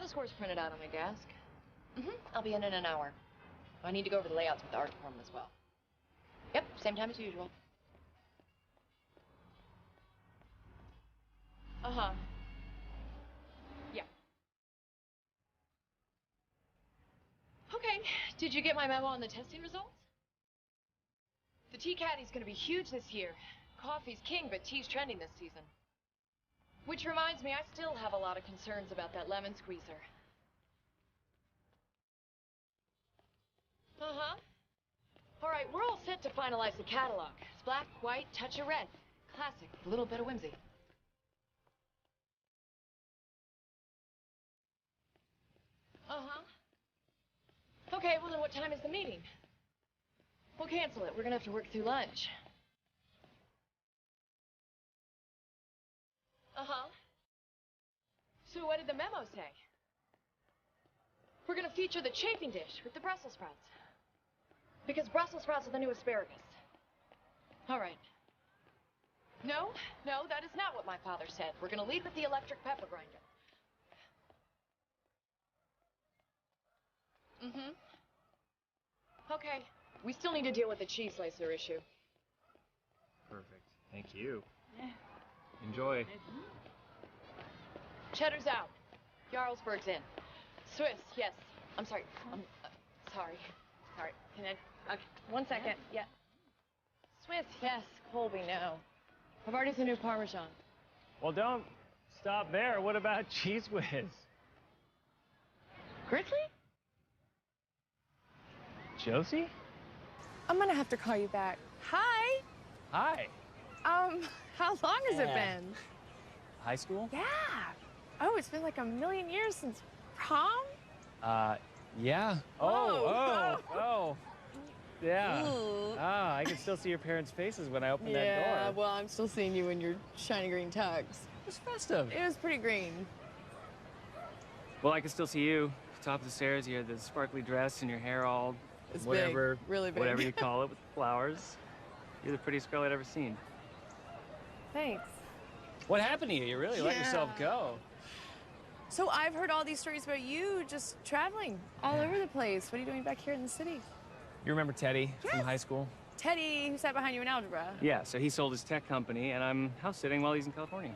the scores printed out on my desk. I'll be in an hour. I need to go over the layouts with the art department as well. Yep, same time as usual. Uh-huh. Yeah. Okay, did you get my memo on the testing results? The tea caddy's gonna be huge this year. Coffee's king, but tea's trending this season. Which reminds me, I still have a lot of concerns about that lemon squeezer. Uh-huh. All right, we're all set to finalize the catalog. It's black, white, touch of red. Classic, a little bit of whimsy. Uh-huh. Okay, well then what time is the meeting? We'll cancel it. We're gonna have to work through lunch. Uh-huh. So what did the memo say? We're gonna feature the chafing dish with the Brussels sprouts. Because Brussels sprouts are the new asparagus. All right. No, that is not what my father said. We're gonna lead with the electric pepper grinder. Okay. We still need to deal with the cheese slicer issue. Perfect. Thank you. Enjoy. Cheddar's out. Jarlsberg's in. Swiss, yes. I'm sorry. Sorry. Can I? Okay. 1 second. Yeah. Swiss, yes. Colby, no. Havarti's the new Parmesan. Well, don't stop there. What about Cheese Whiz? Grizzly? Josie? I'm gonna have to call you back. Hi. Hi. How long has it been? High school? Yeah. Oh, it's been like a million years since prom? Yeah. Oh. Yeah. Ooh. Ah, I can still see your parents' faces when I open that Yeah, door. well, I'm still seeing you in your shiny green tux. It was festive. It was pretty green. Well, I can still see you. Top of the stairs, you had the sparkly dress and your hair all It's whatever, big, really big. whatever you call it, with flowers. You're the prettiest girl I'd ever seen. Thanks. What happened to you? You really let yourself go. So I've heard all these stories about you just traveling all over the place. What are you doing back here in the city? You remember Teddy from high school? Teddy, who sat behind you in algebra. Yeah, so he sold his tech company, and I'm house sitting while he's in California.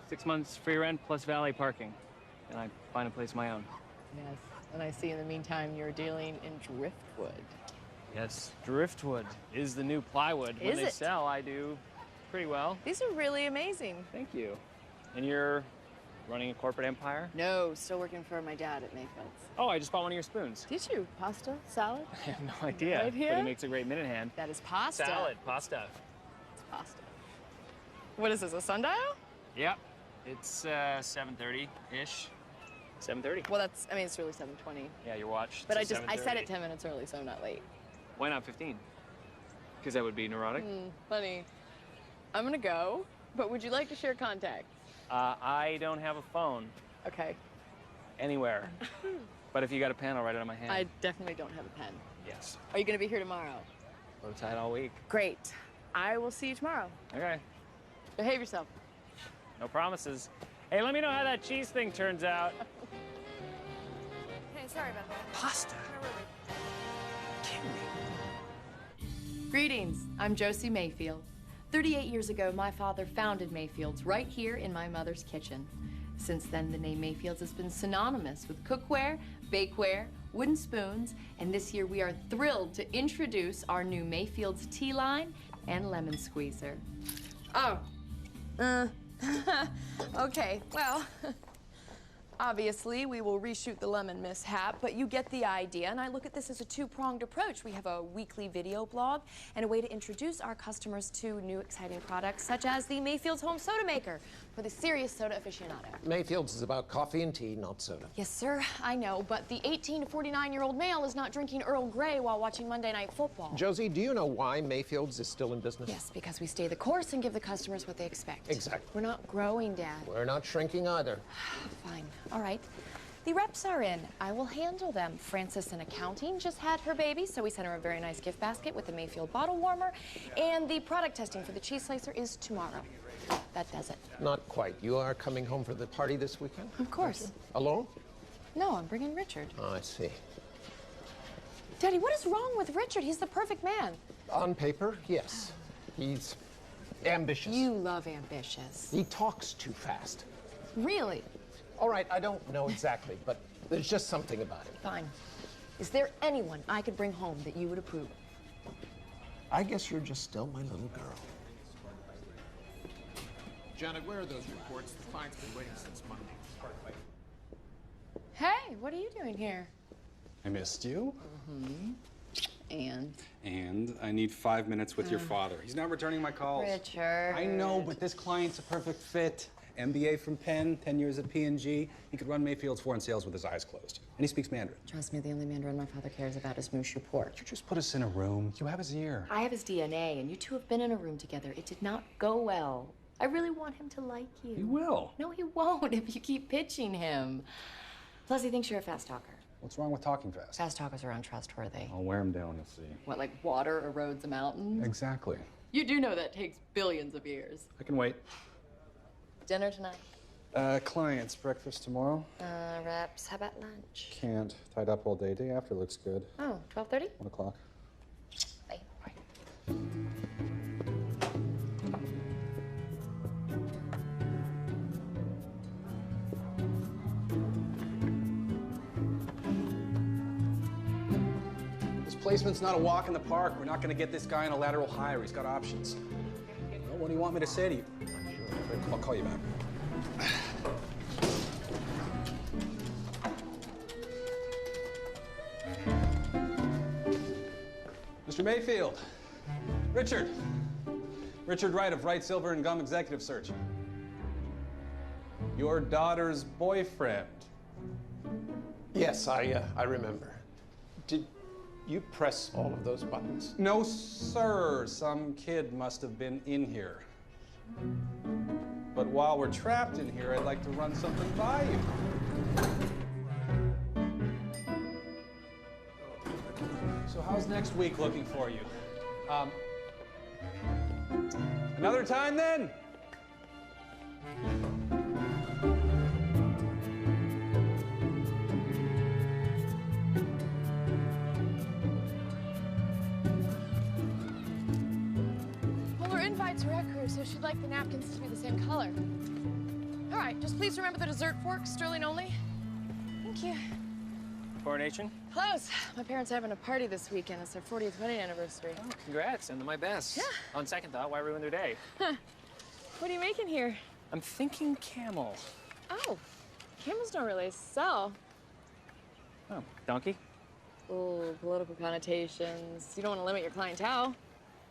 6 months free rent plus valet parking, and I find a place of my own. Yes, and I see in the meantime you're dealing in driftwood. Yes, driftwood is the new plywood. When Is they it? sell, I do pretty well. These are really amazing. Thank you. And you're running a corporate empire? No, still working for my dad at Mayfield's. Oh, I just bought one of your spoons. Did you? Pasta? Salad? I have no idea. Right here? But he makes a great minute hand. That is pasta. Salad, pasta. It's pasta. What is this, a sundial? Yep. It's 7:30-ish. 7:30. Well, that's, I mean, it's really 7:20. Yeah, your watch. But I says said 7:30. it 10 minutes early, so I'm not late. Why not 15? Because that would be neurotic. Funny. I'm gonna go, but would you like to share contacts? I don't have a phone Okay. anywhere. But if you got a pen, I'll write it on my hand. I definitely don't have a pen. Yes. Are you gonna be here tomorrow? Low tide all week. Great. I will see you tomorrow. Okay. Behave yourself. No promises. Hey, let me know how that cheese thing turns out. Hey, sorry about that. Pasta. Kidding me. Greetings, I'm Josie Mayfield. 38 years ago, my father founded Mayfield's right here in my mother's kitchen. Since then, the name Mayfield's has been synonymous with cookware, bakeware, wooden spoons, and this year we are thrilled to introduce our new Mayfield's tea line and lemon squeezer. Oh. Okay, well, obviously we will reshoot the lemon mishap, but you get the idea, and I look at this as a two-pronged approach. We have a weekly video blog and a way to introduce our customers to new exciting products, such as the Mayfield's Home Soda Maker for the serious soda aficionado. Mayfield's is about coffee and tea, not soda. Yes, sir, I know, but the 18 to 49-year-old male is not drinking Earl Grey while watching Monday Night Football. Josie, do you know why Mayfield's is still in business? Yes, because we stay the course and give the customers what they expect. Exactly. We're not growing, Dad. We're not shrinking either. Fine. All right. The reps are in. I will handle them. Frances in accounting just had her baby, so we sent her a very nice gift basket with the Mayfield bottle warmer. And the product testing for the cheese slicer is tomorrow. That does it. Not quite. You are coming home for the party this weekend? Of course. Alone? No, I'm bringing Richard. Oh, I see. Daddy, what is wrong with Richard? He's the perfect man. On paper, yes. He's ambitious. You love ambitious. He talks too fast. Really? All right, I don't know exactly, but there's just something about him. Fine. Is there anyone I could bring home that you would approve of? I guess you're just still my little girl. Janet, where are those reports? The client's been waiting since Monday. Hey, what are you doing here? I missed you. And? And I need 5 minutes with your father. He's not returning my calls. Richard. I know, but this client's a perfect fit. MBA from Penn, 10 years at P&G. He could run Mayfield's foreign sales with his eyes closed. And he speaks Mandarin. Trust me, the only Mandarin my father cares about is Mushu pork. You just put us in a room. You have his ear. I have his DNA, and you two have been in a room together. It did not go well. I really want him to like you. He will. No, he won't if you keep pitching him. Plus, he thinks you're a fast talker. What's wrong with talking fast? Fast talkers are untrustworthy. I'll wear him down, you'll see. What, like water erodes a mountain? Exactly. You do know that takes billions of years. I can wait. Dinner tonight? Clients, breakfast tomorrow? Reps. How about lunch? Can't. Tied up all day. Day after looks good. Oh, 12:30? 1 o'clock. Bye. This placement's not a walk in the park. We're not going to get this guy on a lateral hire. He's got options. Well, what do you want me to say to you? Sure. I'll call you back. Mr. Mayfield. Richard. Richard Wright of Wright, Silver & Gum Executive Search. Your daughter's boyfriend. Yes, I remember. Did you press all of those buttons? No, sir. Some kid must have been in here. But while we're trapped in here, I'd like to run something by you. So how's next week looking for you? Another time then? Polar invites her crew, so she'd like the napkins to be the same color. All right, just please remember the dessert fork, sterling only. Thank you. Coronation? Close. My parents are having a party this weekend. It's their 40th wedding anniversary. Oh, congrats. Send them my best. Yeah. On second thought, why ruin their day? Huh. What are you making here? I'm thinking camel. Oh, camels don't really sell. Oh, donkey? Oh, political connotations. You don't want to limit your clientele.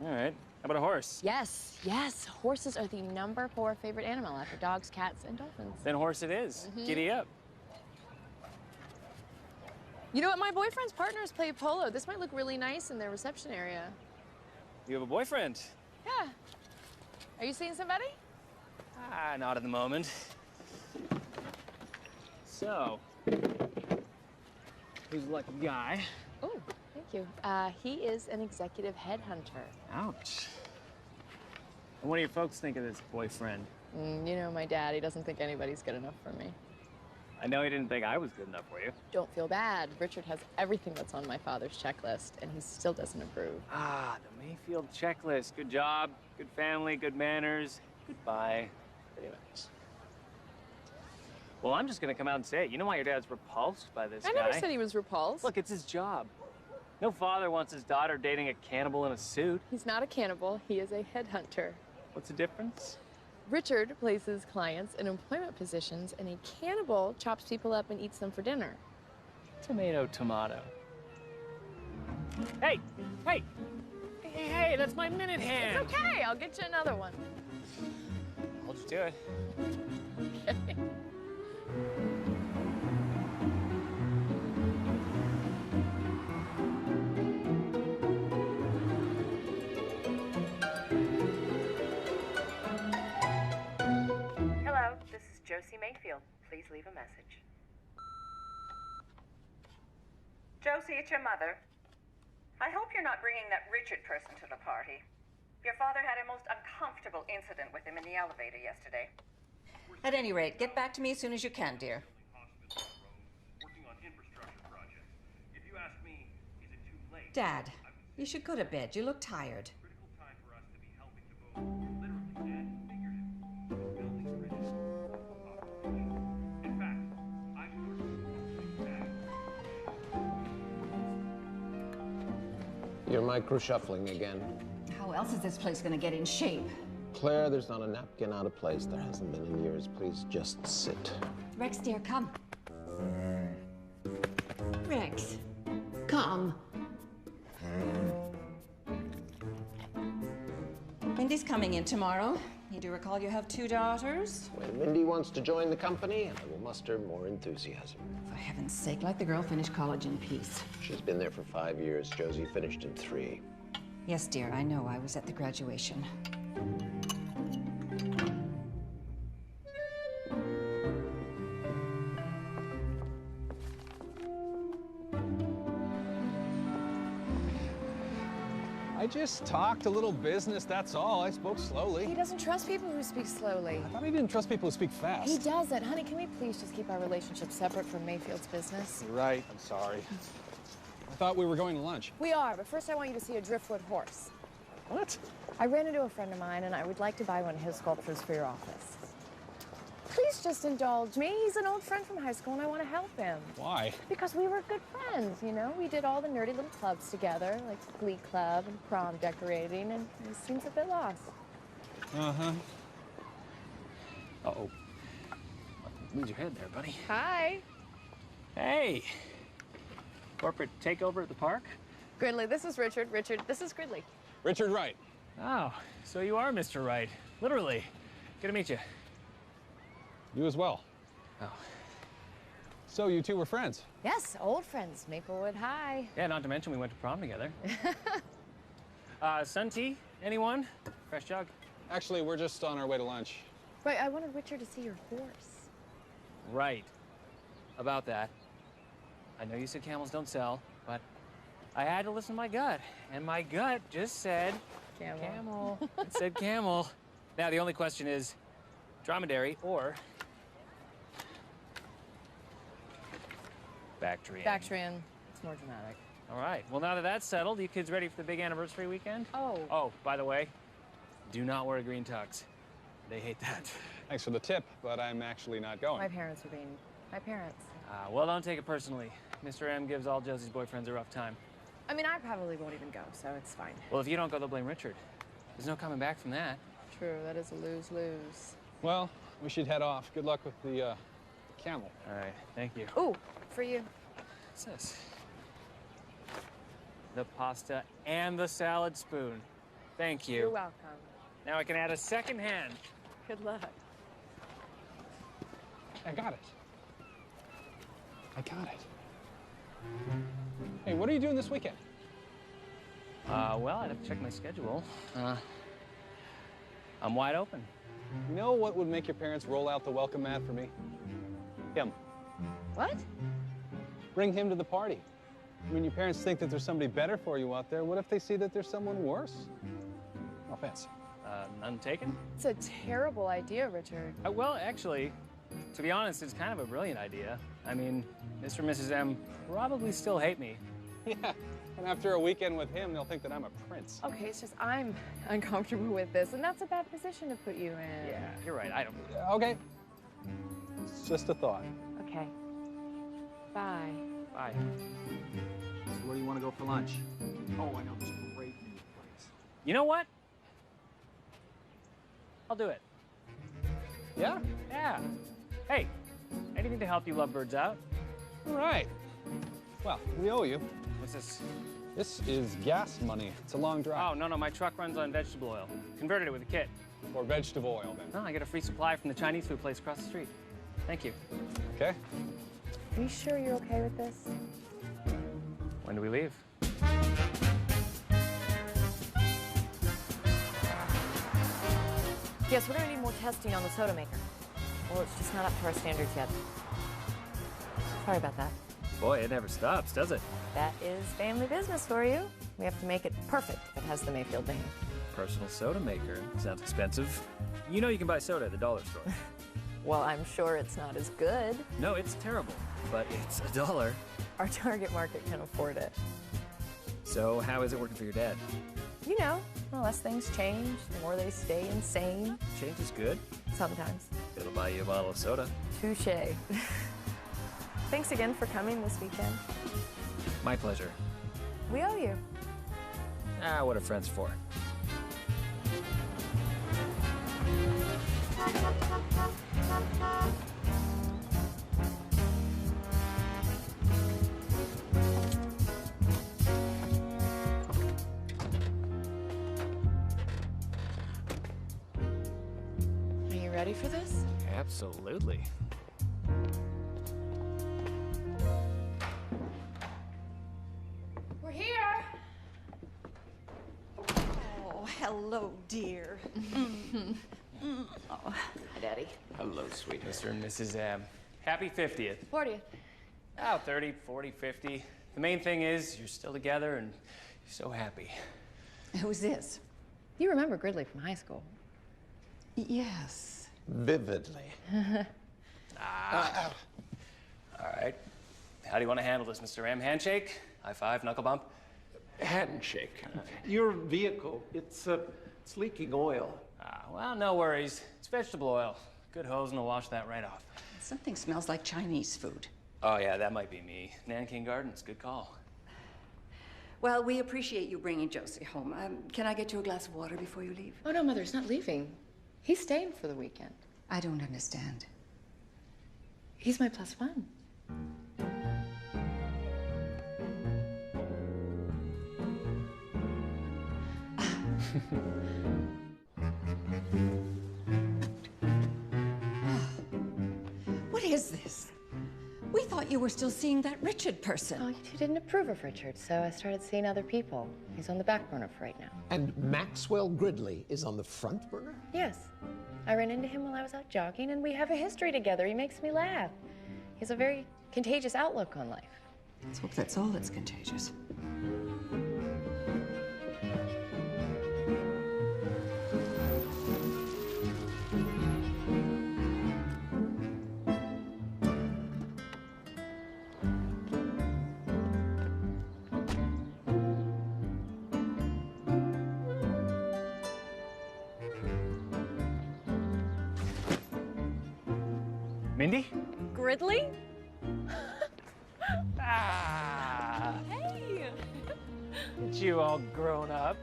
All right. How about a horse? Yes, yes. Horses are the #4 favorite animal after dogs, cats, and dolphins. Then horse it is. Giddy up. You know what? My boyfriend's partners play polo. This might look really nice in their reception area. You have a boyfriend? Yeah. Are you seeing somebody? Ah, not at the moment. So, who's the lucky guy? Oh, thank you. He is an executive headhunter. Ouch. And what do your folks think of this boyfriend? You know my dad. He doesn't think anybody's good enough for me. I know he didn't think I was good enough for you. Don't feel bad. Richard has everything that's on my father's checklist, and he still doesn't approve. Ah, the Mayfield checklist. Good job, good family, good manners. Goodbye. Anyways. Well, I'm just gonna come out and say it. You know why your dad's repulsed by this I guy? never said he was repulsed. Look, it's his job. No father wants his daughter dating a cannibal in a suit. He's not a cannibal. He is a headhunter. What's the difference? Richard places clients in employment positions, and a cannibal chops people up and eats them for dinner. Tomato, tomato. Hey, hey, hey, that's my minute hand. It's okay. I'll get you another one. Hold you to it. Okay. Hello, this is Josie Mayfield. Please leave a message. Josie, it's your mother. I hope you're not bringing that Richard person to the party. Your father had a most uncomfortable incident with him in the elevator yesterday. At any rate, get back to me as soon as you can, dear. Dad, you should go to bed. You look tired. You're micro-shuffling again. How else is this place gonna get in shape? Claire, there's not a napkin out of place. There hasn't been in years. Please just sit. Rex, dear, come. Rex, come. Mindy's coming in tomorrow. You do recall you have 2 daughters? When Mindy wants to join the company, I will muster more enthusiasm. For heaven's sake, let the girl finish college in peace. She's been there for 5 years. Josie finished in 3. Yes, dear, I know. I was at the graduation. I just talked a little business, that's all. I spoke slowly. He doesn't trust people who speak slowly. I thought he didn't trust people who speak fast. He doesn't. Honey, can we please just keep our relationship separate from Mayfield's business? You're right, I'm sorry. I thought we were going to lunch. We are, but first I want you to see a driftwood horse. What? I ran into a friend of mine, and I would like to buy one of his sculptures for your office. Please just indulge me. He's an old friend from high school, and I want to help him. Why? Because we were good friends, you know? We did all the nerdy little clubs together, like Glee Club and prom decorating, and he seems a bit lost. Uh-huh. Uh-oh. Lose your head there, buddy. Hi. Hey! Corporate takeover at the park? Gridley, this is Richard. Richard, this is Gridley. Richard Wright. Oh, so you are Mr. Wright. Literally. Good to meet you. You as well. Oh. So you two were friends? Yes, old friends, Maplewood High. Yeah, not to mention we went to prom together. Sun tea? Anyone? Fresh jug? Actually, we're just on our way to lunch. Right, I wanted Richard to see your horse. Right. About that. I know you said camels don't sell, but I had to listen to my gut. And my gut just said... Camel. It said camel. Now, the only question is dromedary or... Bactrian. Bactrian. It's more dramatic. All right. Well, now that that's settled, you kids ready for the big anniversary weekend? Oh. Oh, by the way, do not wear green tux. They hate that. Thanks for the tip, but I'm actually not going. My parents are being... My parents. Well, don't take it personally. Mr. M gives all Josie's boyfriends a rough time. I mean, I probably won't even go, so it's fine. Well, if you don't go, they'll blame Richard. There's no coming back from that. True, that is a lose-lose. Well, we should head off. Good luck with the camel. All right. Thank you. Ooh, for you. What's this? The pasta and the salad spoon. Thank you. You're welcome. Now I can add a second hand. Good luck. I got it. I got it. Hey, what are you doing this weekend? Well, I'd have to check my schedule. I'm wide open. You know what would make your parents roll out the welcome mat for me? Him. What? Bring him to the party. When your parents think that there's somebody better for you out there, what if they see that there's someone worse? No offense. None taken? It's a terrible idea, Richard. Well, actually, to be honest, it's kind of a brilliant idea. I mean, Mr. and Mrs. M probably still hate me. Yeah, and after a weekend with him, they'll think that I'm a prince. Okay, it's just I'm uncomfortable with this, and that's a bad position to put you in. Yeah, you're right. I don't. Okay. It's just a thought. Okay. Bye. Bye. So where do you want to go for lunch? Oh, I know this great new place. You know what? I'll do it. Yeah? Yeah. Hey, anything to help you lovebirds out? All right. Well, we owe you. What's this? This is gas money. It's a long drive. Oh, no, my truck runs on vegetable oil. Converted it with a kit. Or vegetable oil, then. No, I get a free supply from the Chinese food place across the street. Thank you. Okay. Are you sure you're okay with this? When do we leave? Yes, we're gonna need more testing on the soda maker. Well, it's just not up to our standards yet. Sorry about that. Boy, it never stops, does it? That is family business for you. We have to make it perfect if it has the Mayfield name. Personal soda maker. Sounds expensive. You know you can buy soda at the dollar store. Well, I'm sure it's not as good. No, it's terrible, but it's $1. Our target market can afford it. So, how is it working for your dad? You know, the less things change, the more they stay insane. Change is good. Sometimes. It'll buy you a bottle of soda. Touche. Thanks again for coming this weekend. My pleasure. We owe you. Ah, what are friends for? Are you ready for this? Absolutely. We're here. Oh, hello, dear. Hi, Daddy. Hello, sweetheart. Mr. and Mrs. M. Happy 50th. 40th. Oh, 30, 40, 50. The main thing is you're still together and you're so happy. Who's this? You remember Gridley from high school. Yes. Vividly. All right. How do you want to handle this, Mr. M? Handshake? High five? Knuckle bump? Handshake. Your vehicle, it's leaking oil. Well, no worries. It's vegetable oil. Good hose and will wash that right off. Something smells like Chinese food. Oh, yeah, that might be me. Nanking Gardens, good call. Well, we appreciate you bringing Josie home. Can I get you a glass of water before you leave? Oh, no, Mother's not leaving. He's staying for the weekend. I don't understand. He's my +1. What is this? We thought you were still seeing that Richard person. Oh, you two didn't approve of Richard, so I started seeing other people. He's on the back burner for right now. And Maxwell Gridley is on the front burner? Yes. I ran into him while I was out jogging, and we have a history together. He makes me laugh. He has a very contagious outlook on life. Let's hope that's all that's contagious. Mindy? Gridley? Ah! Hey! Aren't you all grown up?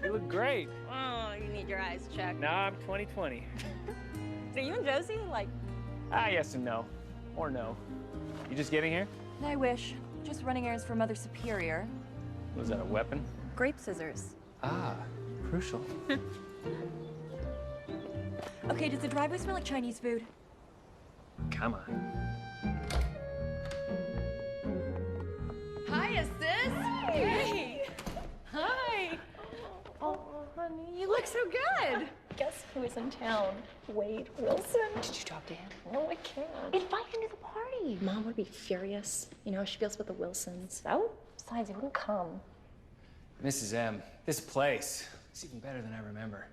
You look great. Oh, you need your eyes checked. Now I'm 2020. So you and Josie, like... Yes and no. Or no. You just getting here? I wish. Just running errands for Mother Superior. Was that a weapon? Grape scissors. Ah, crucial. Okay, does the driveway smell like Chinese food? Come on. Hi, sis. Hey. Hi. Oh, honey, you look so good. Guess who is in town? Wade Wilson. Did you talk to him? No, I can't. Invite him to the party. Mom would be furious. You know how she feels about the Wilsons. Oh, besides, he wouldn't come. Mrs. M, this place, it's even better than I remember.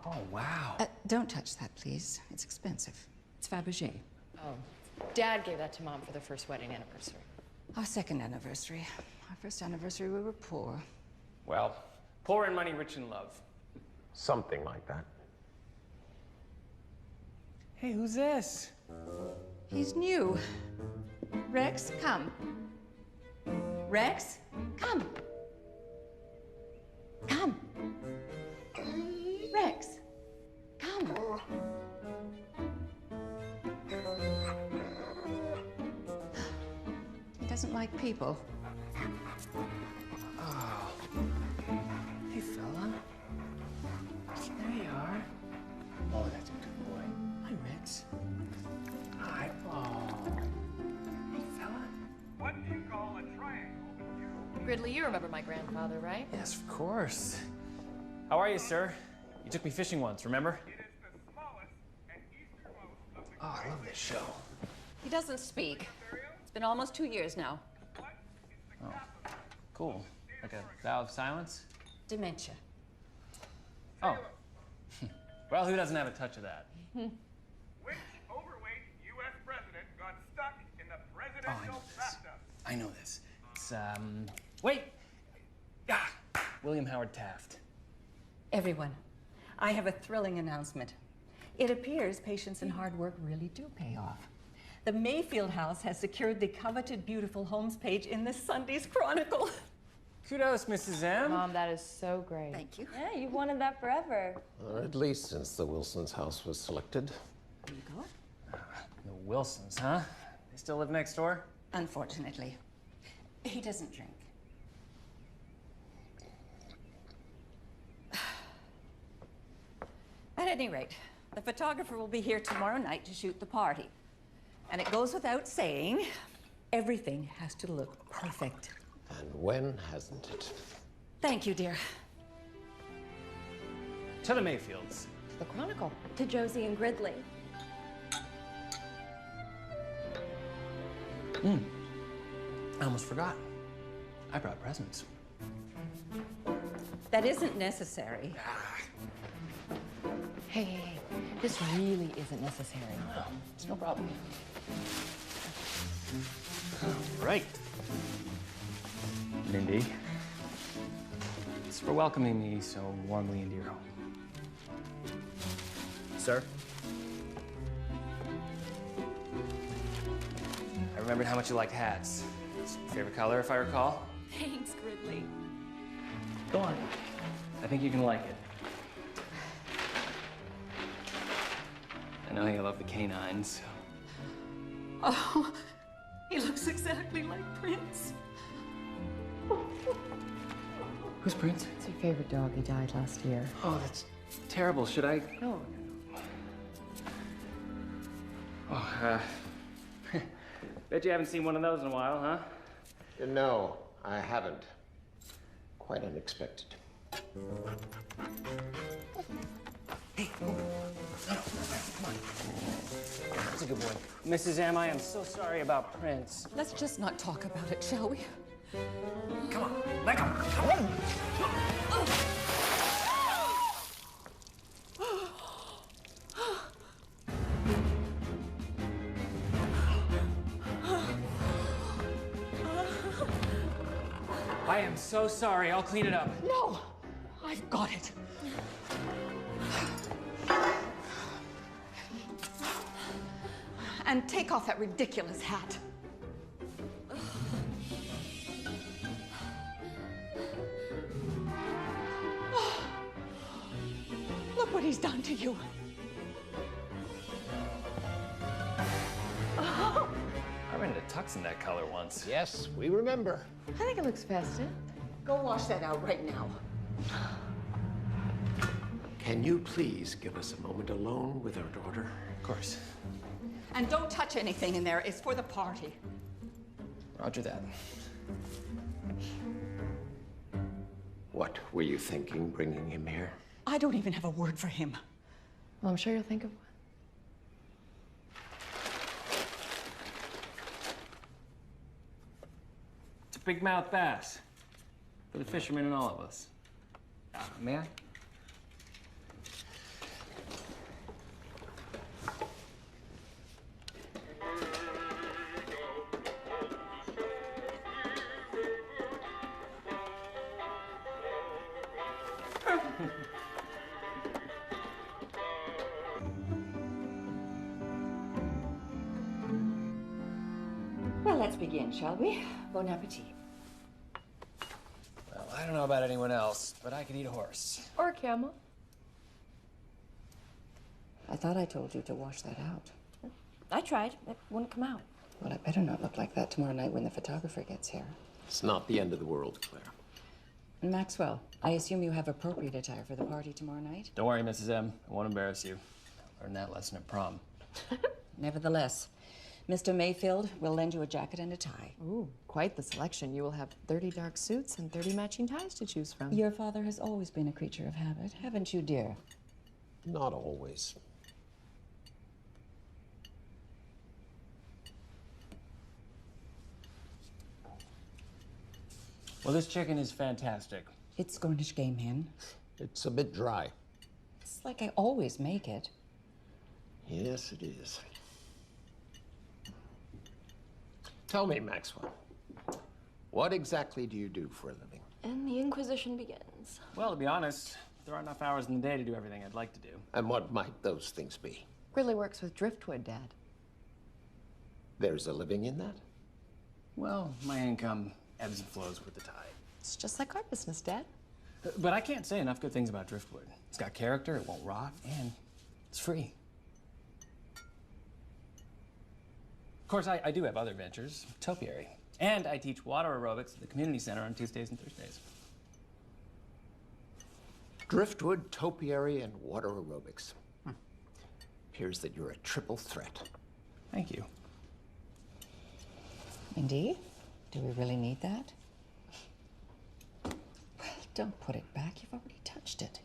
Oh, wow. Don't touch that, please. It's expensive. It's Fabergé. Oh, Dad gave that to Mom for their first wedding anniversary. Our second anniversary. Our first anniversary, we were poor. Well, poor in money, rich in love. Something like that. Hey, who's this? He's new. Rex, come. Rex, come. Come. Rex, come. He doesn't like people. Oh. Hey, fella. There you are. Oh, that's a good boy. Hi, Rex. Hi. Oh. Hey, fella. What do you call a triangle? Gridley, you remember my grandfather, right? Yes, of course. How are you, sir? You took me fishing once, remember? It is the smallest and easternmost of the Oh, I love this show. He doesn't speak. It's been almost 2 years now. Oh, cool. Like a vow of silence? Dementia. Oh. Well, who doesn't have a touch of that? Which overweight U.S. president got stuck in the Oh, I presidential know this. bathtub? I know this. It's, wait! William Howard Taft. Everyone, I have a thrilling announcement. It appears patience and hard work really do pay off. The Mayfield House has secured the coveted Beautiful Homes page in this Sunday's Chronicle. Kudos, Mrs. M. Mom, that is so great. Thank you. Yeah, you've wanted that forever. Or at least since the Wilsons' house was selected. There you go. The Wilsons, huh? They still live next door? Unfortunately, he doesn't drink. At any rate, the photographer will be here tomorrow night to shoot the party. And it goes without saying, everything has to look perfect. And when hasn't it? Thank you, dear. To the Mayfields. The Chronicle. To Josie and Gridley. I almost forgot. I brought presents. That isn't necessary. Hey, this really isn't necessary. It's no problem. Right. Mindy, it's for welcoming me so warmly into your home. Sir? I remembered how much you liked hats. It's your favorite color, if I recall. Thanks, Gridley. Go on. I think you can like it. I know you love the canines. Oh, he looks exactly like Prince. Who's Prince? It's your favorite dog. He died last year. Oh, that's terrible. Should I? No. Oh, bet you haven't seen one of those in a while, huh? No, I haven't. Quite unexpected. Hey, come on. That's a good boy. Mrs. M, I am so sorry about Prince. Let's just not talk about it, shall we? Come on, let go. Come on. I am so sorry. I'll clean it up. No, I've got it. And take off that ridiculous hat. Look what he's done to you. I ran into tux in that color once. Yes, we remember. I think it looks festive. Go wash that out right now. Can you please give us a moment alone with our daughter? Of course. And don't touch anything in there. It's for the party. Roger that. What were you thinking bringing him here? I don't even have a word for him. Well, I'm sure you'll think of one. It's a big mouth bass. For the fishermen and all of us. May I? Well, let's begin, shall we? Bon appetit. Well, I don't know about anyone else, but I could eat a horse. Or a camel. I thought I told you to wash that out. I tried. It wouldn't come out. Well, it better not look like that tomorrow night when the photographer gets here. It's not the end of the world, Claire. And Maxwell, I assume you have appropriate attire for the party tomorrow night? Don't worry, Mrs. M. I won't embarrass you. I learned that lesson at prom. Nevertheless, Mr. Mayfield will lend you a jacket and a tie. Ooh, quite the selection. You will have 30 dark suits and 30 matching ties to choose from. Your father has always been a creature of habit, haven't you, dear? Not always. Well, this chicken is fantastic. It's Cornish game hen. It's a bit dry. It's like I always make it. Yes, it is. Tell me, Maxwell, what exactly do you do for a living? And the Inquisition begins. things? Well, to be honest, there aren't enough hours in the day to do everything I'd like to do. And what might those things be? Gridley works with driftwood, Dad. There's a living in that? Well, my income ebbs and flows with the tide. It's just like our business, Dad. But I can't say enough good things about driftwood. It's got character, it won't rot, and it's free. Of course, I do have other ventures, topiary. And I teach water aerobics at the community center on Tuesdays and Thursdays. Driftwood, topiary, and water aerobics. Appears that you're a triple threat. Thank you. Indeed? Do we really need that? Well, don't put it back. You've already touched it.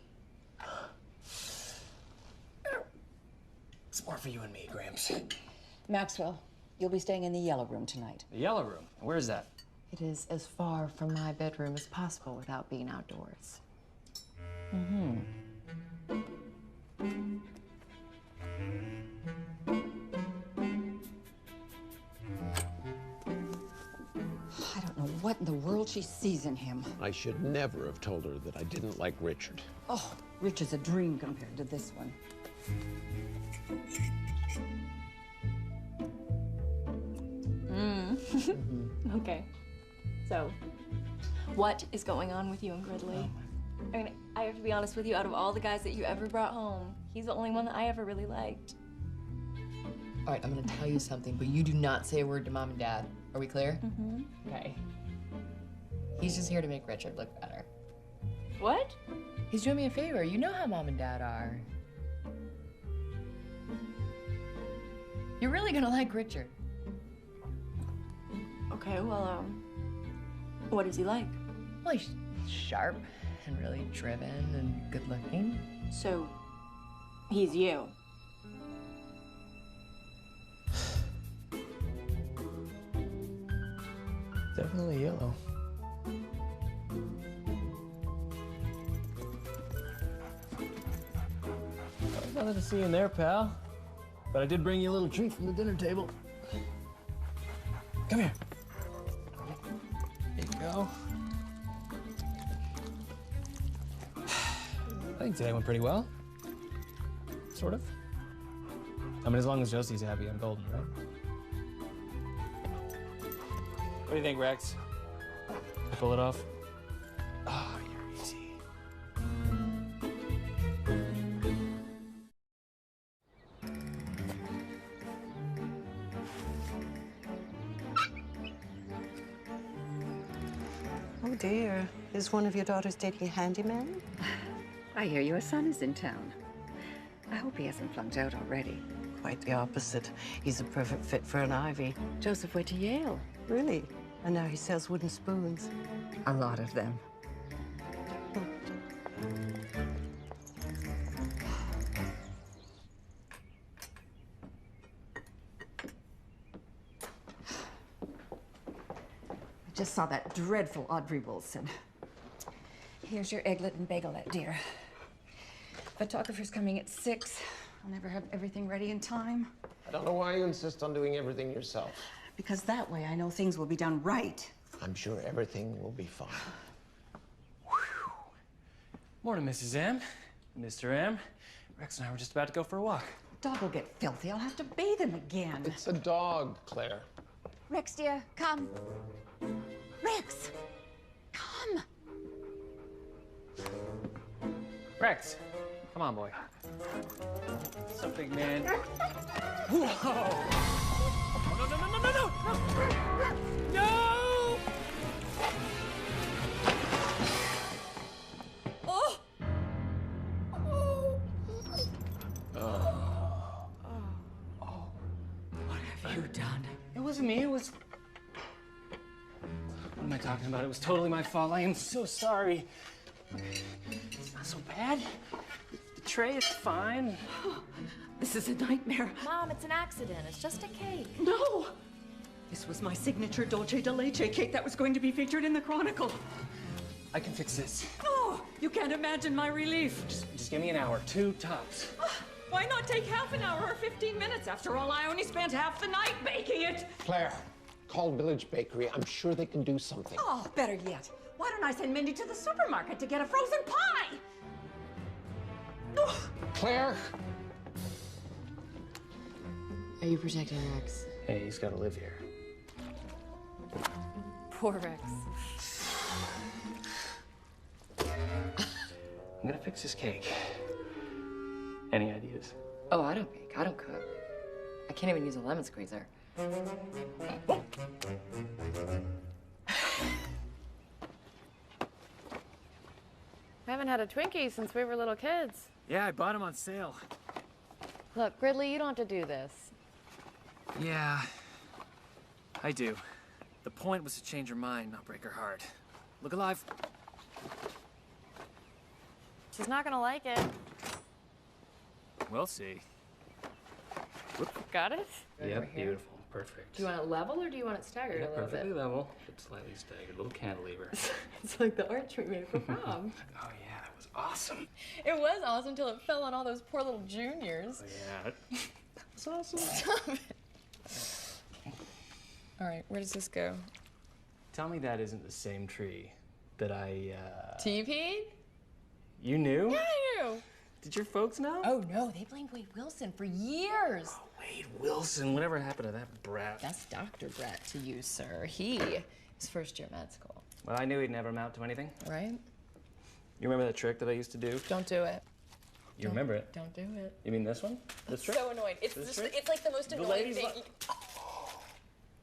It's more for you and me, Gramps. Maxwell, you'll be staying in the yellow room tonight. The yellow room? Where is that? It is as far from my bedroom as possible without being outdoors. Mm-hmm. I don't know what in the world she sees in him. I should never have told her that I didn't like Richard. Oh, Rich is a dream compared to this one. Okay. So, what is going on with you and Gridley? I mean, I have to be honest with you, out of all the guys that you ever brought home, he's the only one that I ever really liked. All right, I'm gonna tell you something, but you do not say a word to Mom and Dad. Are we clear? Mm-hmm. Okay. He's just here to make Richard look better. What? He's doing me a favor. You know how Mom and Dad are. You're really gonna like Richard. Okay, well, what is he like? Well, he's sharp and really driven and good looking. So, he's you. Definitely yellow. Nothing to see in there, pal. But I did bring you a little treat from the dinner table. Come here. There you go. I think today went pretty well. Sort of. I mean, as long as Josie's happy, I'm golden, right? What do you think, Rex? Pull it off? Oh, you're easy. Oh dear. Is one of your daughters dating a handyman? I hear your son is in town. I hope he hasn't flunked out already. Quite the opposite. He's a perfect fit for an Ivy. Joseph went to Yale. Really? And now he sells wooden spoons. A lot of them. I just saw that dreadful Audrey Wilson. Here's your egglet and bagelette, dear. Photographer's coming at 6. I'll never have everything ready in time. I don't know why you insist on doing everything yourself. Because that way I know things will be done right. I'm sure everything will be fine. Morning, Mrs. M. Mr. M. Rex and I were just about to go for a walk. Dog will get filthy. I'll have to bathe him again. It's a dog, Claire. Rex, dear, come. Rex, come. Rex, come on, boy. What's up, big man? Whoa! No! Oh! What have you done? It wasn't me, it was... What am I talking about? It was totally my fault. I am so sorry. It's not so bad. The tray is fine. This is a nightmare. Mom, it's an accident. It's just a cake. No! This was my signature Dolce de Leche cake that was going to be featured in the Chronicle. I can fix this. Oh, you can't imagine my relief. Just give me an hour, 2 tops. Why not take half an hour or 15 minutes? After all, I only spent half the night baking it. Claire, call Village Bakery. I'm sure they can do something. Oh, better yet. Why Why don't I send Mindy to the supermarket to get a frozen pie? Claire? Are you protecting Rex? Hey, he's got to live here. Poor Rex. I'm gonna fix his cake. Any ideas? Oh, I don't bake. I don't cook. I can't even use a lemon squeezer. I haven't had a Twinkie since we were little kids. Yeah, I bought him on sale. Look, Gridley, you don't have to do this. Yeah, I do. The point was to change her mind, not break her heart. Look alive. She's not gonna like it. We'll see. Got it? Yeah, beautiful. Perfect. Do you want it level or do you want it staggered Yeah, a little perfectly bit? level, but slightly staggered. Little cantilever. It's like the arch we made for prom. Oh yeah, that was awesome. It was awesome until it fell on all those poor little juniors. Oh, yeah, that was awesome. Stop it. All right, where does this go? Tell me that isn't the same tree that I, TP'd? You knew? Yeah, I knew. Did your folks know? Oh no, they blamed Wade Wilson for years. Oh, Wade Wilson, whatever happened to that brat? That's Dr. Brett to you, sir. He is first year med school. Well, I knew he'd never amount to anything. Right? You remember that trick that I used to do? Don't do it. You remember it? Don't do it. You mean this one? This trick? So annoying. It's This just, trick? it's like the most The annoying ladies thing.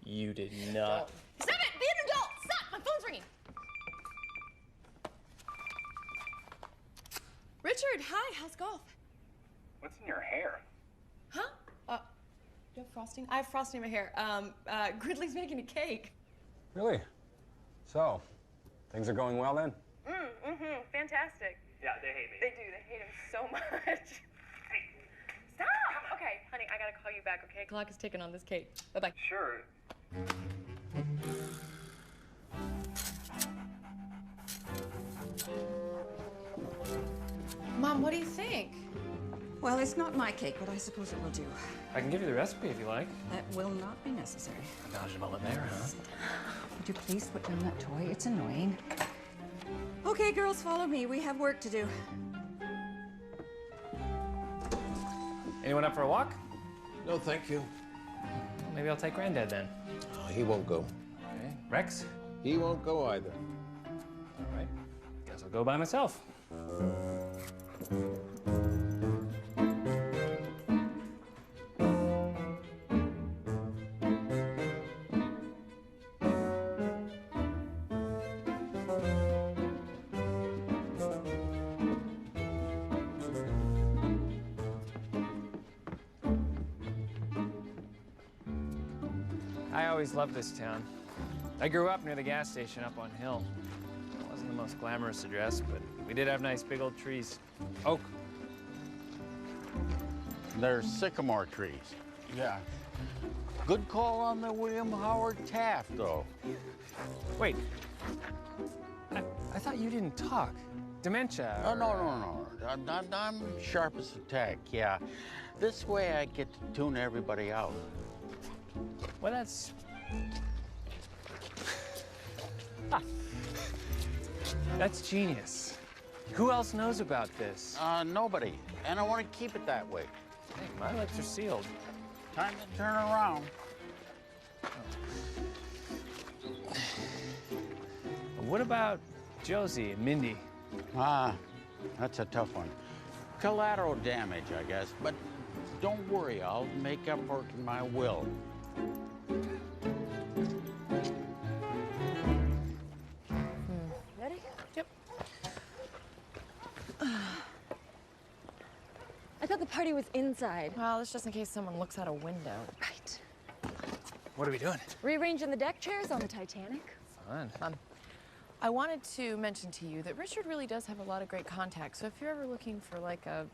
You did not. Stop it! Be an adult! Stop! My phone's ringing. Richard, hi. How's golf? What's in your hair? Huh? Do you have frosting? I have frosting in my hair. Gridley's making a cake. Really? So, things are going well then? Fantastic. Yeah, they hate me. They do. They hate him so much. Hey, stop! Okay, honey, I gotta call you back, okay? Clock is ticking on this cake. Bye-bye. Sure. Mom, what do you think? Well, it's not my cake, but I suppose it will do. I can give you the recipe if you like. That will not be necessary. Knowledgeable in there, huh? Would you please put down that toy? It's annoying. Okay, girls, follow me. We have work to do. Anyone up for a walk? No, thank you. Well, maybe I'll take Granddad then. Oh, he won't go. Okay. Rex? He won't go either. All right. Guess I'll go by myself. I always loved this town. I grew up near the gas station up on Hill. It wasn't the most glamorous address, but we did have nice big old trees. Oak. They're sycamore trees. Yeah. Good call on the William Howard Taft, though. Wait. I thought you didn't talk. Dementia. Oh, no. I'm sharp as a tack, yeah. This way I get to tune everybody out. Well, that's... That's genius. Who else knows about this? Nobody. And I want to keep it that way. Hey, my lips are sealed. Time to turn around. What about Josie and Mindy? That's a tough one. Collateral damage, I guess. But don't worry, I'll make up for it in my will. Ready? Yep. I thought the party was inside. Well, that's just in case someone looks out a window. Right. What are we doing? Rearranging the deck chairs on the Titanic. Fun. I wanted to mention to you that Richard really does have a lot of great contacts. So if you're ever looking for like a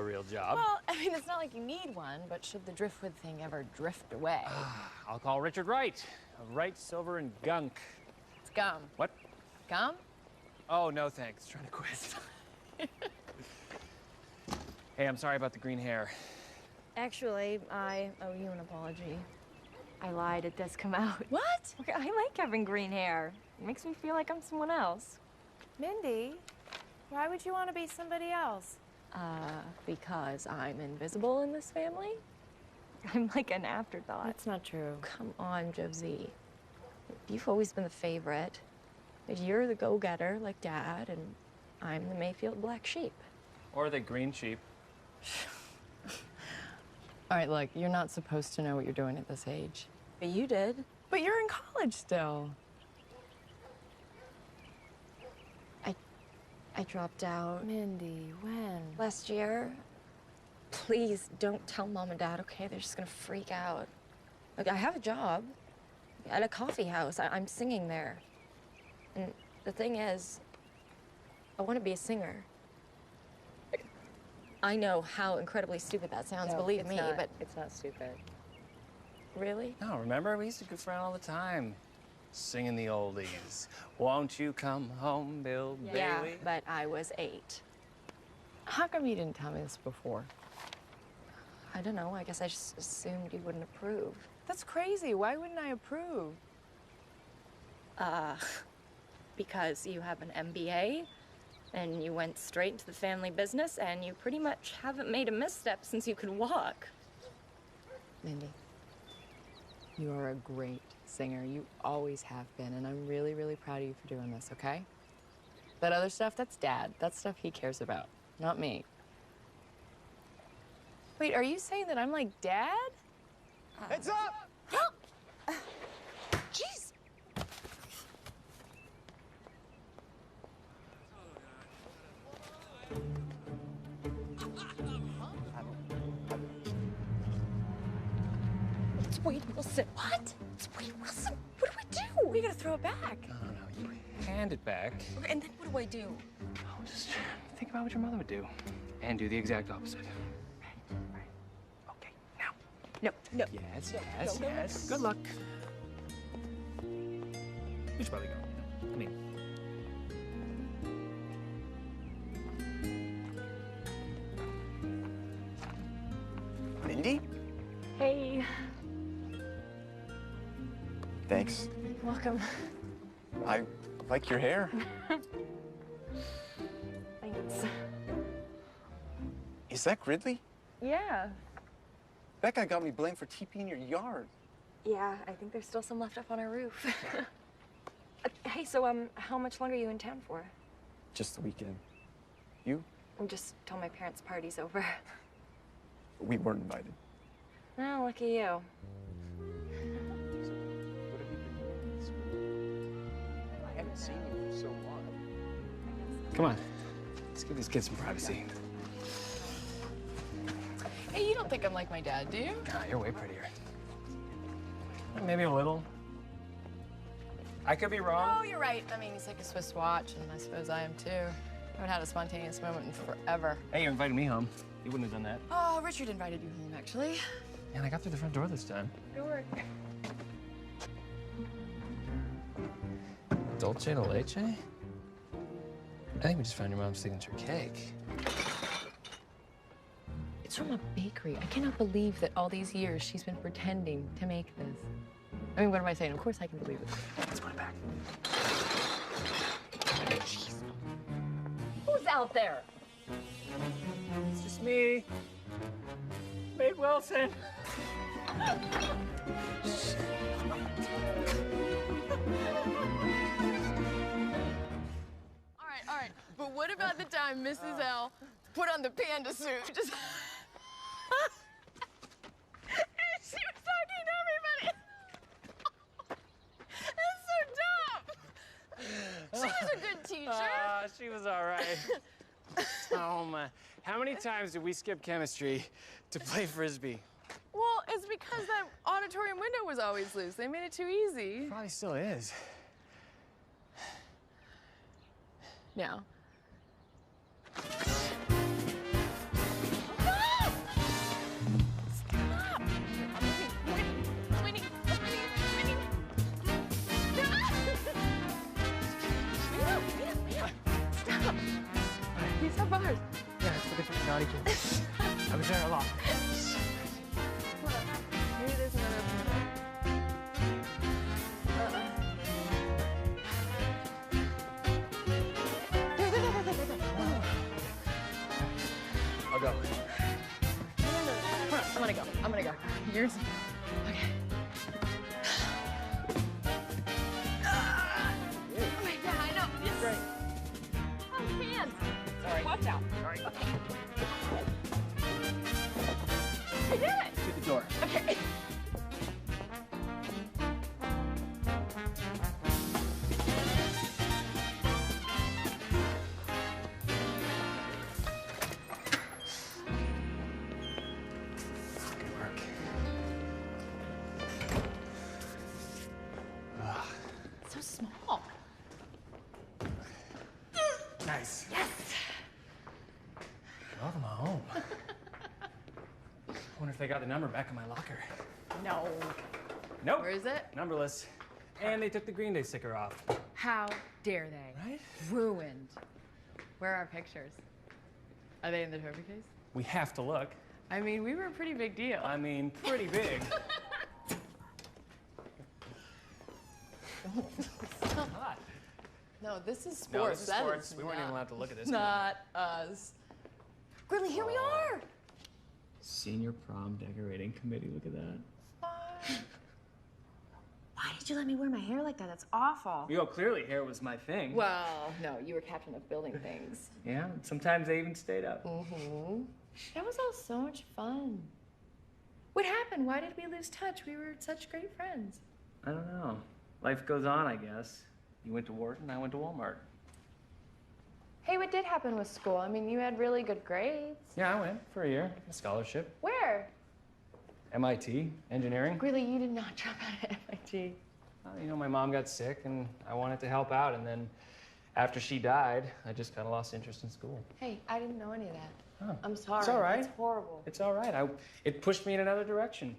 real job? Well, I mean, it's not like you need one, but should the driftwood thing ever drift away? I'll call Richard Wright. Of Wright, Silver, and Gunk. It's gum. What? Gum? Oh, no thanks. Trying to quit. Hey, I'm sorry about the green hair. Actually, I owe you an apology. I lied. It does come out. What? Okay, I like having green hair. It makes me feel like I'm someone else. Mindy, why would you want to be somebody else? Because I'm invisible in this family. I'm like an afterthought. That's not true. Come on, Josie. You've always been the favorite. You're the go-getter, like Dad, and I'm the Mayfield black sheep. Or the green sheep. All right, look, you're not supposed to know what you're doing at this age. But you did. But you're in college still. I dropped out. Mindy, when? Last year. Please don't tell Mom and Dad, okay? They're just gonna freak out. Look, I have a job at a coffee house. I'm singing there. And the thing is, I want to be a singer. I know how incredibly stupid that sounds, believe me, but... It's not stupid. Really? No, remember? We used to goof around all the time. Singing the oldies. Won't you come home, Bill Bailey? Yeah, but I was 8. How come you didn't tell me this before? I don't know. I guess I just assumed you wouldn't approve. That's crazy. Why wouldn't I approve? Because you have an MBA, and you went straight into the family business, and you pretty much haven't made a misstep since you could walk. Mindy, you are a great singer. You always have been, and I'm really, really proud of you for doing this, okay? That other stuff, that's Dad. That's stuff he cares about, not me. Wait, are you saying that I'm like Dad? Heads up! Jeez! It's Wade Wilson. What? It's Wade Wilson. What do we do? We gotta throw it back. No, you hand it back. Okay, and then what do I do? Oh, just think about what your mother would do. And do the exact opposite. Okay, now. No. Yes, yes. Good luck. You should probably go. I mean... Mindy? Hey. Thanks. Welcome. I like your hair. Thanks. Is that Gridley? Yeah. That guy got me blamed for TPing your yard. Yeah, I think there's still some left up on our roof. Hey, so, how much longer are you in town for? Just the weekend. You? I just told my parents' party's over. We weren't invited. Oh, lucky you. I haven't seen you for so long. Come on. Let's give these kids some privacy. Hey, you don't think I'm like my dad, do you? Nah, you're way prettier. Maybe a little. I could be wrong. Oh, you're right. I mean, he's like a Swiss watch, and I suppose I am too. I haven't had a spontaneous moment in forever. Hey, you invited me home. You wouldn't have done that. Oh, Richard invited you home, actually. And I got through the front door this time. Good work. Dulce de leche? I think we just found your mom's signature cake. It's from a bakery. I cannot believe that all these years she's been pretending to make this. I mean, what am I saying? Of course I can believe it. Let's put it back. Jeez. Who's out there? It's just me. Wade Wilson. All right. But what about the time Mrs. L put on the panda suit? Just... and she was talking to everybody. That's so dumb. She was a good teacher. She was all right. Oh, my. How many times did we skip chemistry to play Frisbee? Well, it's because that auditorium window was always loose. They made it too easy. Probably still is. Now. He's so bars. Yeah, it's looking for naughty kids. I was there a lot. Maybe there's another. Yours. Okay. Wait, yeah, I know. Yes. Great. Oh, hands. Sorry. Watch out. Sorry. Okay. I did it. To the door. Okay. Good work. So small. Nice. Yes. Welcome home. I wonder if they got the number back in my locker. No. Nope. Where is it? Numberless. And they took the Green Day sticker off. How dare they? Right? Ruined. Where are our pictures? Are they in the trophy case? We have to look. I mean, we were a pretty big deal. I mean, pretty big. Hot. No, this is sports. No, this is That sports. is We weren't even allowed to look at this. Not us. Gridley, here we are. Senior prom decorating committee. Look at that. Why did you let me wear my hair like that? That's awful. Yo, clearly hair was my thing. Well, no, you were captain of building things. Yeah, sometimes they even stayed up. Mm-hmm. That was all so much fun. What happened? Why did we lose touch? We were such great friends. I don't know. Life goes on, I guess. You went to Wharton, I went to Walmart. Hey, what did happen with school? I mean, you had really good grades. Yeah, I went for a year. A scholarship. Where? MIT, engineering. Really, you did not drop out of MIT. You know, my mom got sick and I wanted to help out. And then after she died, I just kind of lost interest in school. Hey, I didn't know any of that. Oh. I'm sorry. It's all right. It's horrible. It's all right. It pushed me in another direction.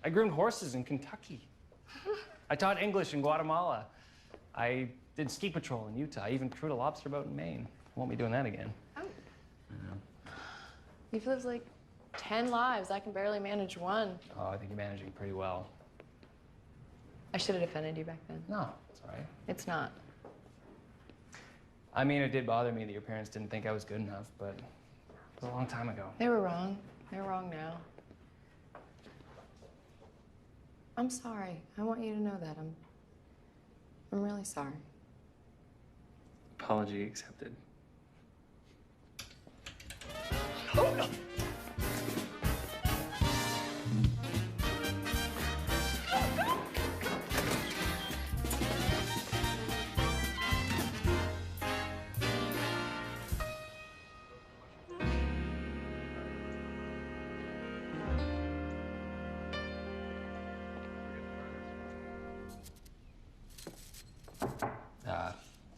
I groomed horses in Kentucky. I taught English in Guatemala. I did ski patrol in Utah. I even crewed a lobster boat in Maine. I won't be doing that again. Oh. You've lived like 10 lives. I can barely manage one. Oh, I think you're managing pretty well. I should have defended you back then. No, it's all right. It's not. I mean, it did bother me that your parents didn't think I was good enough, but it was a long time ago. They were wrong. They're wrong now. I'm sorry. I want you to know that. I'm really sorry. Apology accepted. Oh, no.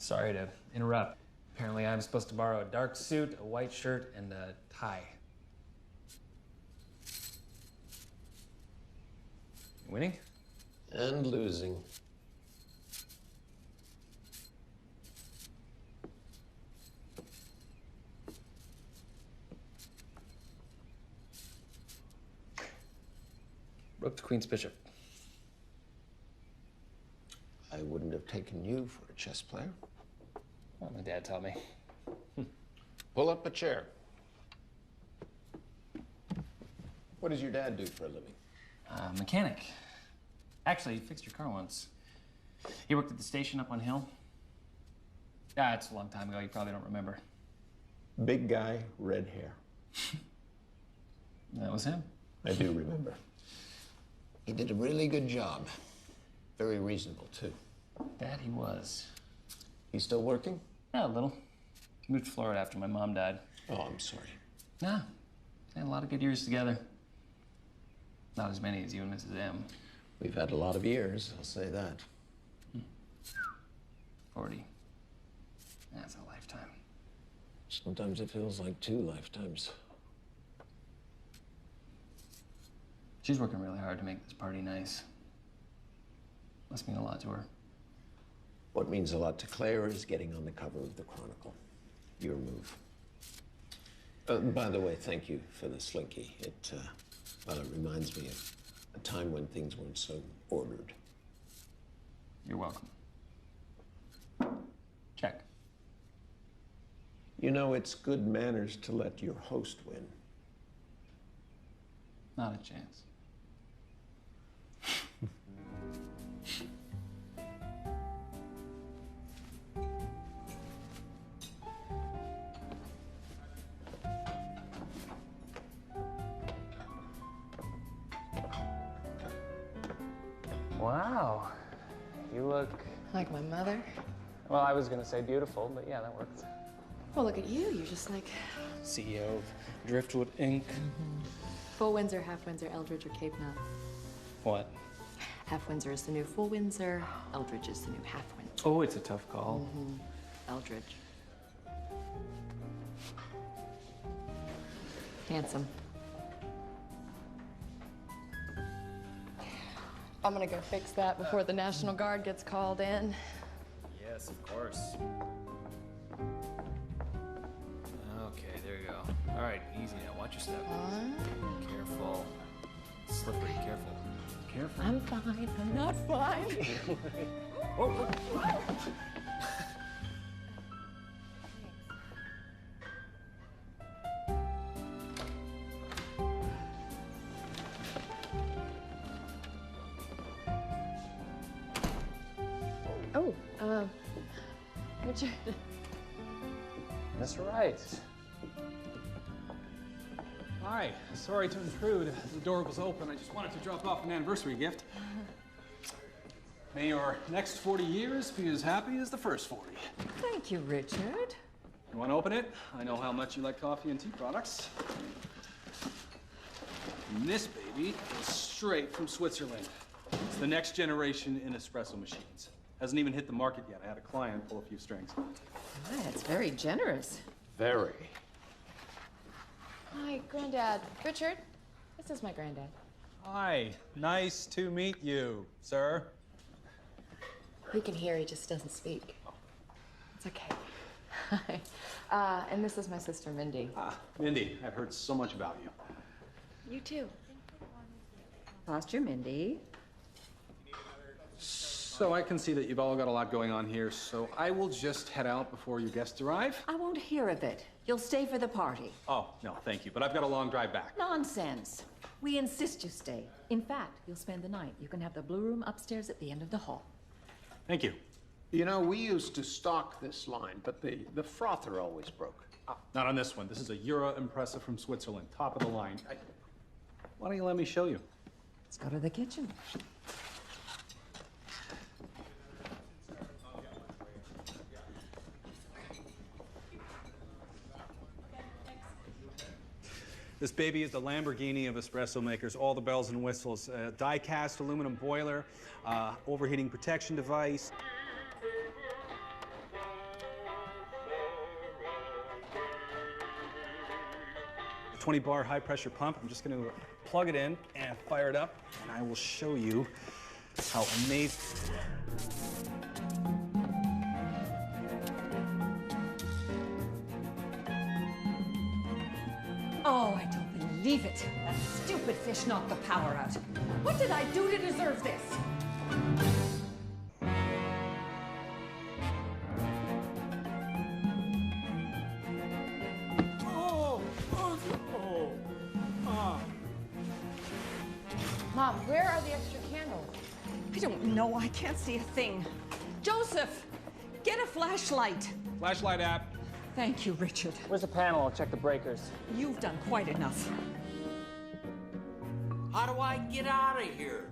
Sorry to interrupt. Apparently I'm supposed to borrow a dark suit, a white shirt, and a tie. Winning? And losing. Rook to Queen's Bishop. I wouldn't have taken you for a chess player. Well, my dad taught me. Pull up a chair. What does your dad do for a living? Mechanic. Actually, he fixed your car once. He worked at the station up on Hill. Ah, it's a long time ago. You probably don't remember. Big guy, red hair. That was him. I do remember. He did a really good job. Very reasonable, too. That he was. He's still working? Yeah, a little. Moved to Florida after my mom died. Oh, I'm sorry. Nah, had a lot of good years together. Not as many as you and Mrs. M. We've had a lot of years, I'll say that. 40. That's a lifetime. Sometimes it feels like 2 lifetimes. She's working really hard to make this party nice. Must mean a lot to her. What means a lot to Claire is getting on the cover of the Chronicle. Your move. By the way, thank you for the slinky. It reminds me of a time when things weren't so ordered. You're welcome. Check. You know, it's good manners to let your host win. Not a chance. Wow. You look... Like my mother? Well, I was gonna say beautiful, but yeah, that works. Well, look at you. You're just like... CEO of Driftwood, Inc. Full Windsor, Half Windsor, Eldridge, or Cape Nut. What? Half Windsor is the new Full Windsor. Eldridge is the new Half Windsor. Oh, it's a tough call. Eldridge. Handsome. I'm gonna go fix that before the National Guard gets called in. Yes, of course. Okay, there you go. All right, easy now. Watch your step. Careful. Slippery, careful. Careful. I'm fine. I'm not fine. Oh. Oh, Richard. Mr. Wright. Hi, sorry to intrude. The door was open. I just wanted to drop off an anniversary gift. May your next 40 years be as happy as the first 40. Thank you, Richard. You want to open it? I know how much you like coffee and tea products. And this baby is straight from Switzerland. It's the next generation in espresso machines. Hasn't even hit the market yet. I had a client pull a few strings. That's very generous. Very. Hi, Granddad. Richard, this is my granddad. Hi, nice to meet you, sir. He can hear, he just doesn't speak. It's okay. Hi. And this is my sister, Mindy. Mindy, I've heard so much about you. You too. Foster Mindy. So I can see that you've all got a lot going on here, so I will just head out before your guests arrive. I won't hear of it. You'll stay for the party. Oh, no, thank you, but I've got a long drive back. Nonsense. We insist you stay. In fact, you'll spend the night. You can have the blue room upstairs at the end of the hall. Thank you. You know, we used to stock this line, but the frother always broke. Not on this one. This is a Euro Impressa from Switzerland, top of the line. Why don't you let me show you? Let's go to the kitchen. This baby is the Lamborghini of espresso makers, all the bells and whistles. Die-cast aluminum boiler, overheating protection device. A 20-bar high-pressure pump. I'm just going to plug it in and fire it up, and I will show you how amazing. Oh, I don't believe it. That stupid fish knocked the power out. What did I do to deserve this? Mom, where are the extra candles? I don't know. I can't see a thing. Joseph, get a flashlight. Flashlight app. Thank you, Richard. Where's the panel? I'll check the breakers. You've done quite enough. How do I get out of here?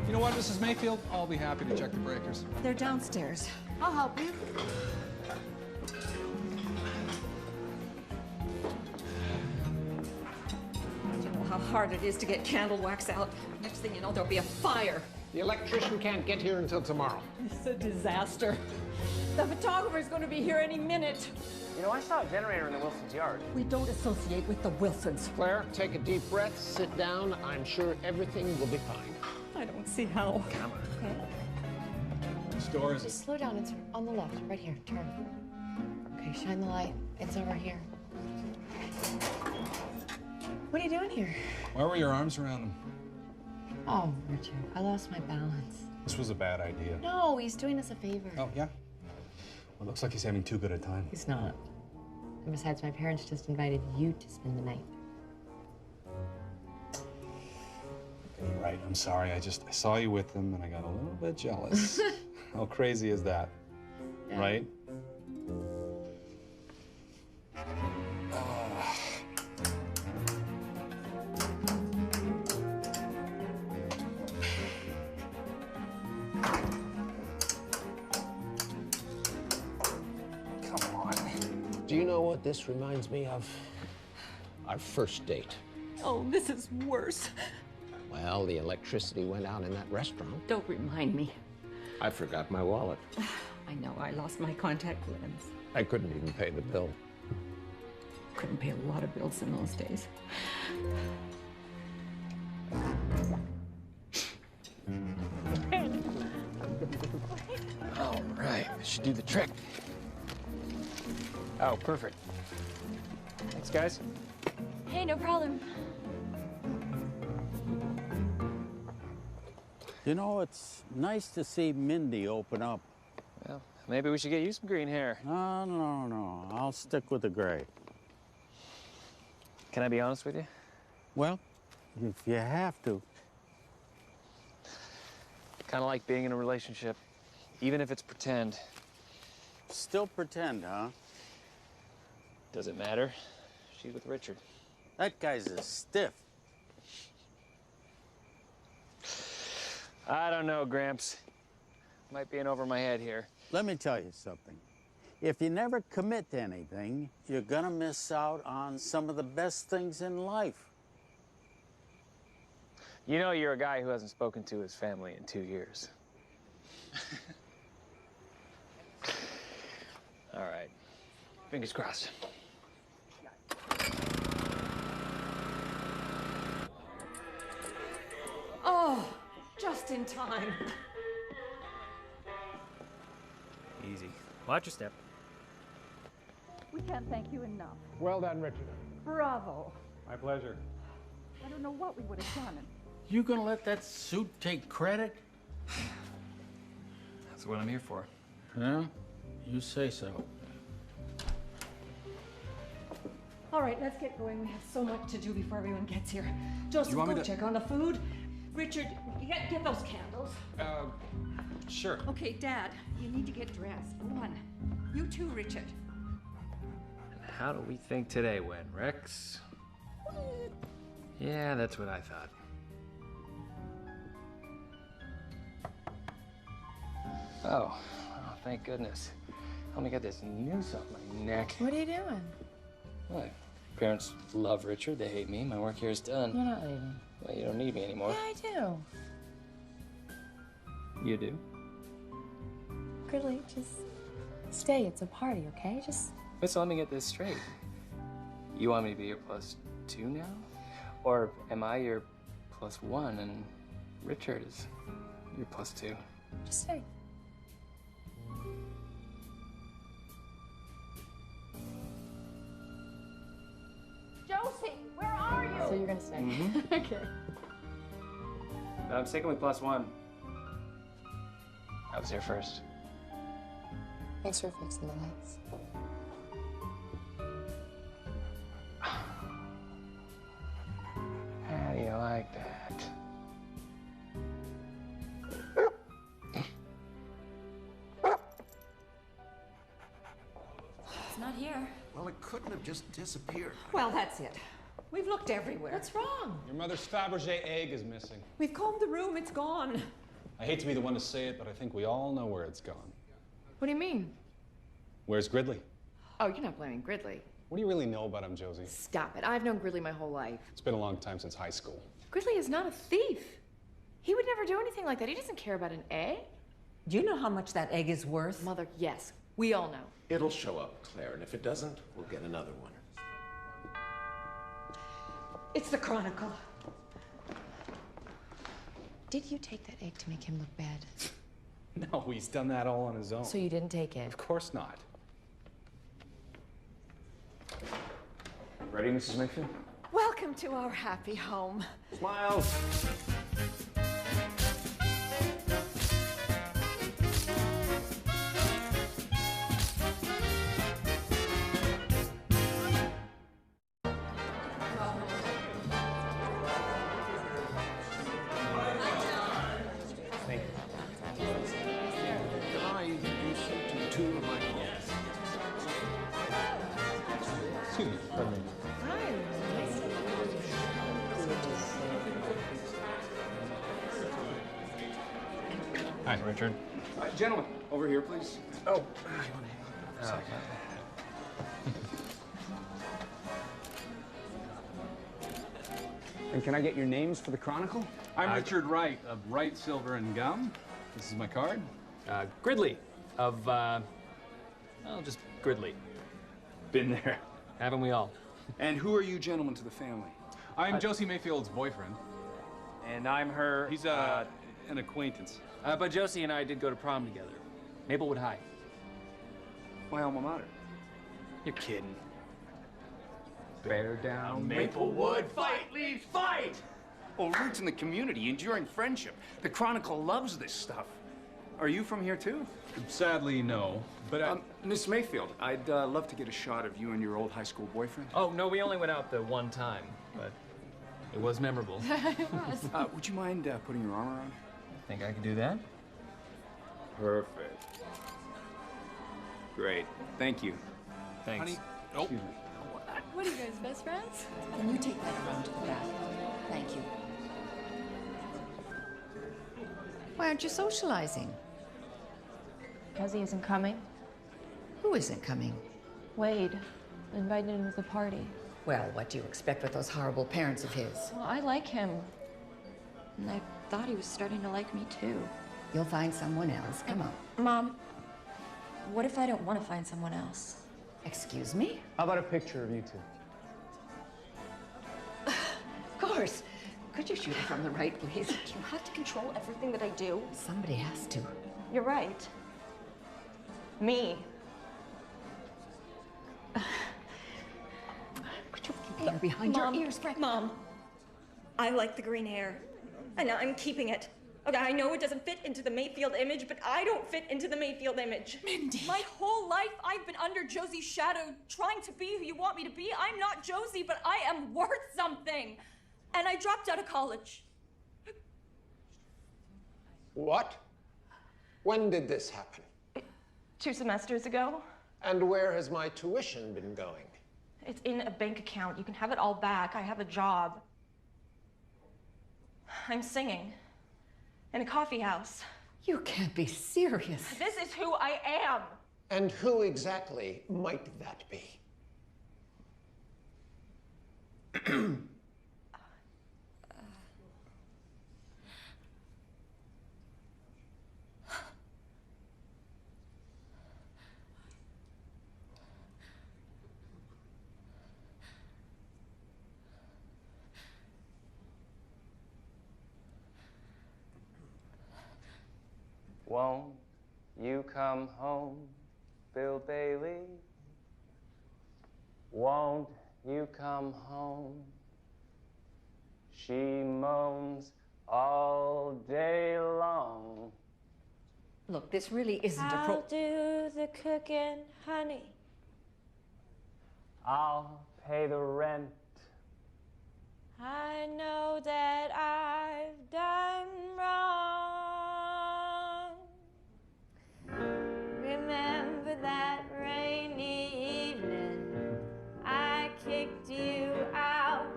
You know what, Mrs. Mayfield? I'll be happy to check the breakers. They're downstairs. I'll help you. You know how hard it is to get candle wax out. Next thing you know, there'll be a fire. The electrician can't get here until tomorrow. It's a disaster. The photographer's going to be here any minute. You know, I saw a generator in the Wilson's yard. We don't associate with the Wilsons. Claire, take a deep breath, sit down. I'm sure everything will be fine. I don't see how. Come on. Okay. Which door is it? Just slow down. It's on the left, right here. Turn. Okay, shine the light. It's over here. What are you doing here? Why were your arms around him? Oh, Richard, I lost my balance. This was a bad idea. No, he's doing us a favor. Oh, yeah? Well, it looks like he's having too good a time. He's not. And besides, my parents just invited you to spend the night. You're right. I'm sorry. I saw you with them and I got a little bit jealous. How crazy is that? Yeah. Right? Come on. Do you know what this reminds me of? Our first date. Oh, this is worse. Well, the electricity went out in that restaurant. Don't remind me. I forgot my wallet. I know, I lost my contact lens. I couldn't even pay the bill. Couldn't pay a lot of bills in those days. All right, this should do the trick. Oh, perfect. Thanks, guys. Hey, no problem. You know, it's nice to see Mindy open up. Well, maybe we should get you some green hair. No. I'll stick with the gray. Can I be honest with you? Well, if you have to. Kind of like being in a relationship, even if it's pretend. Still pretend, huh? Does it matter? She's with Richard. That guy's a stiff. I don't know, Gramps. Might be in over my head here. Let me tell you something. If you never commit to anything, you're gonna miss out on some of the best things in life. You know you're a guy who hasn't spoken to his family in 2 years. All right. Fingers crossed. Oh, just in time. Easy. Watch your step. We can't thank you enough. Well done, Richard. Bravo. My pleasure. I don't know what we would have done. You gonna let that suit take credit? That's what I'm here for. Yeah, you say so. All right, let's get going. We have so much to do before everyone gets here. Joseph, want me go to- check on the food. Richard, get those candles. Sure. Okay, Dad, you need to get dressed. Go on. You too, Richard. How do we think today went, Rex? Yeah, that's what I thought. Oh, thank goodness. Let me get this noose off my neck. What are you doing? What? Parents love Richard. They hate me. My work here is done. You're not leaving. Well, you don't need me anymore. Yeah, I do. You do? Gridley, just stay. It's a party, okay? Just. Wait, so let me get this straight. You want me to be your +2 now? Or am I your +1 and Richard is your +2? Just stay. Josie, where are you? So you're gonna stay. Mhm. Okay. But I'm sticking with +1. I was here first. Thanks for fixing the lights. How do you like that? It's not here. Well, it couldn't have just disappeared. Well, that's it. We've looked everywhere. What's wrong? Your mother's Fabergé egg is missing. We've combed the room. It's gone. I hate to be the one to say it, but I think we all know where it's gone. What do you mean? Where's Gridley? Oh, you're not blaming Gridley. What do you really know about him, Josie? Stop it. I've known Gridley my whole life. It's been a long time since high school. Gridley is not a thief. He would never do anything like that. He doesn't care about an egg. Do you know how much that egg is worth? Mother, yes. We all know. It'll show up, Claire, and if it doesn't, we'll get another one. It's the Chronicle. Did you take that egg to make him look bad? No, he's done that all on his own. So you didn't take it? Of course not. Ready, Mrs. Mayfield? Welcome to our happy home. Smiles. Excuse me. Pardon me. Hi, Richard. Gentlemen, over here, please. Oh. And can I get your names for the Chronicle? I'm Richard Wright of Wright Silver and Gum. This is my card. Gridley of, well, just Gridley. Been there. Haven't we all? And who are you gentlemen to the family? I'm Josie Mayfield's boyfriend. And I'm her... He's an acquaintance. But Josie and I did go to prom together. Maplewood High. My alma mater. You're kidding. Bear down, Maplewood, fight leaves fight! Oh, roots in the community, enduring friendship. The Chronicle loves this stuff. Are you from here too? Sadly, no. But Miss Mayfield, I'd love to get a shot of you and your old high school boyfriend. Oh, no, we only went out the one time, but it was memorable. It was. Would you mind putting your arm around? Think I could do that? Perfect. Great. Thank you. Thanks. Honey, excuse me. What are you guys, best friends? Can you take that around to the back? Thank you. Why aren't you socializing? Because he isn't coming. Who isn't coming? Wade invited him to the party. Well, what do you expect with those horrible parents of his? Well, I like him. And I thought he was starting to like me, too. You'll find someone else. Come on. Mom, what if I don't want to find someone else? Excuse me? How about a picture of you two? Of course. Could you shoot it from the right, please? Do you have to control everything that I do? Somebody has to. You're right. Me. Put your hair behind Mom, your ears, Frank. Mom, I like the green hair, and I'm keeping it. Okay, I know it doesn't fit into the Mayfield image, but I don't fit into the Mayfield image. Mindy. My whole life, I've been under Josie's shadow, trying to be who you want me to be. I'm not Josie, but I am worth something. And I dropped out of college. What? When did this happen? 2 semesters ago. And where has my tuition been going? It's in a bank account. You can have it all back. I have a job. I'm singing in a coffee house. You can't be serious. This is who I am. And who exactly might that be? Won't you come home, Bill Bailey? Won't you come home? She moans all day long. Look, this really isn't I'll do the cooking, honey. I'll pay the rent. I know that I've done wrong. Remember that rainy evening I kicked you out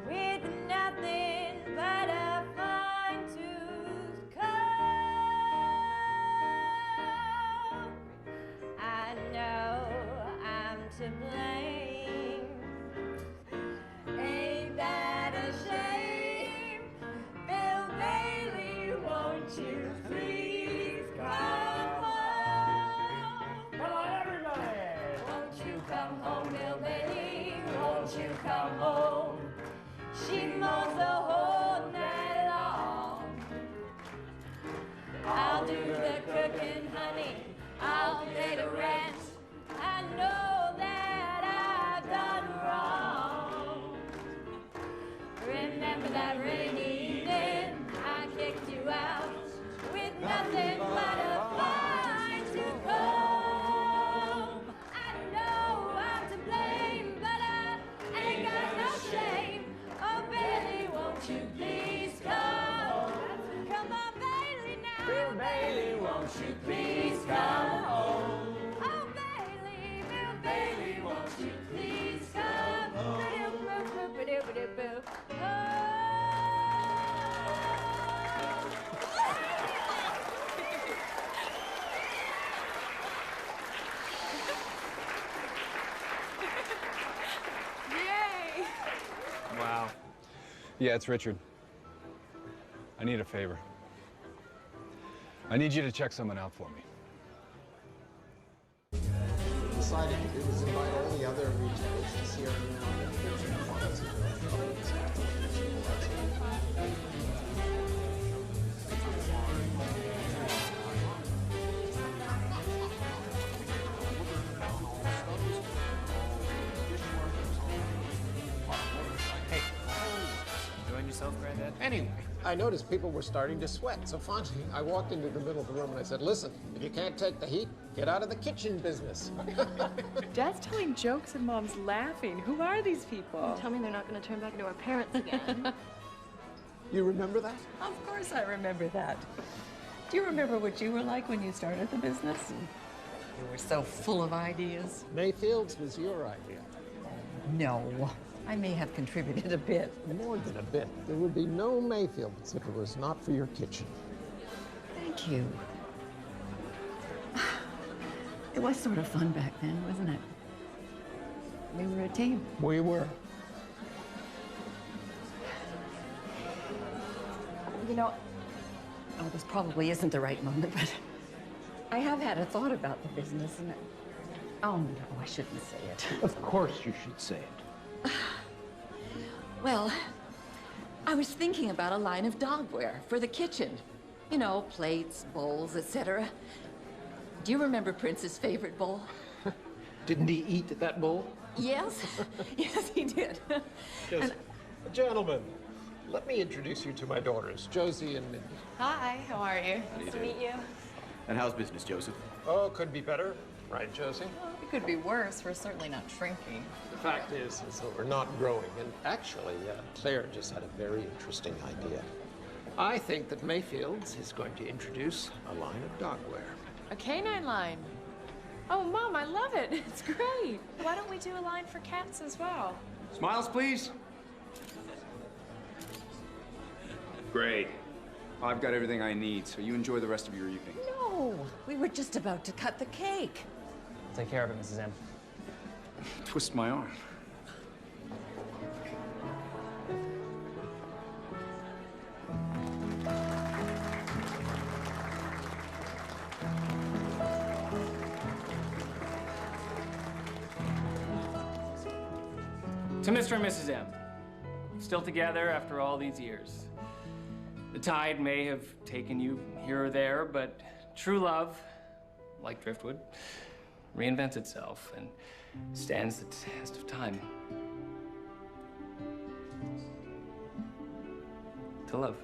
with nothing but a fine-tooth comb. I know I'm to blame. Ain't that a shame? Bill Bailey, won't you please come home? Come on, everybody! Won't you come home, Bill Bailey? Won't you come home? She mows the whole night long. I'll do the cooking, honey. I'll pay the rent. I know that Yeah, it's Richard. I need a favor. I need you to check someone out for me. Decided to do was invite all the other retailers to Sierra now. Hey, enjoying yourself, Granddad? Anyway, I noticed people were starting to sweat, so finally I walked into the middle of the room and I said, listen, if you can't take the heat, get out of the kitchen business. Dad's telling jokes and Mom's laughing. Who are these people? Tell me they're not going to turn back into our parents again. You remember that? Of course I remember that. Do you remember what you were like when you started the business? You were so full of ideas. Mayfield's was your idea. No, I may have contributed a bit. More than a bit. There would be no Mayfields if it was not for your kitchen. Thank you. It was sort of fun back then, wasn't it? We were a team. We were. You know, oh, this probably isn't the right moment, but I have had a thought about the business, and oh no, I shouldn't say it. Of course you should say it. Well, I was thinking about a line of dogware for the kitchen. You know, plates, bowls, etc. Do you remember Prince's favorite bowl? Didn't he eat that bowl? Yes, yes, he did. Yes. Gentlemen, let me introduce you to my daughters, Josie and Mindy. Hi, how are you? Nice to meet you. And how's business, Joseph? Oh, could be better. Right, Josie? Well, it could be worse. We're certainly not shrinking. The fact is that we're not growing. And actually, Claire just had a very interesting idea. I think that Mayfield's is going to introduce a line of dogware. A canine line. Oh, Mom, I love it. It's great. Why don't we do a line for cats as well? Smiles, please. Great. I've got everything I need, so you enjoy the rest of your evening. No, we were just about to cut the cake. Take care of it, Mrs. M. Twist my arm. To Mr. and Mrs. M, still together after all these years. The tide may have taken you here or there, but true love, like driftwood, reinvents itself and stands the test of time. To love.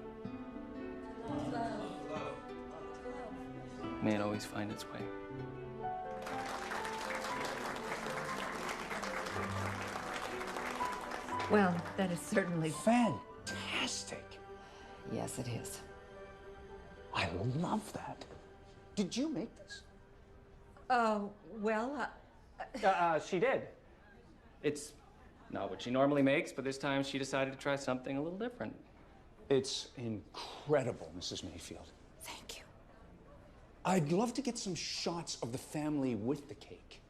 May it always find its way. Well, that is certainly fantastic. Yes, it is. I love that. Did you make this? Well, She did. It's not what she normally makes, but this time she decided to try something a little different. It's incredible, Mrs. Mayfield. Thank you. I'd love to get some shots of the family with the cake.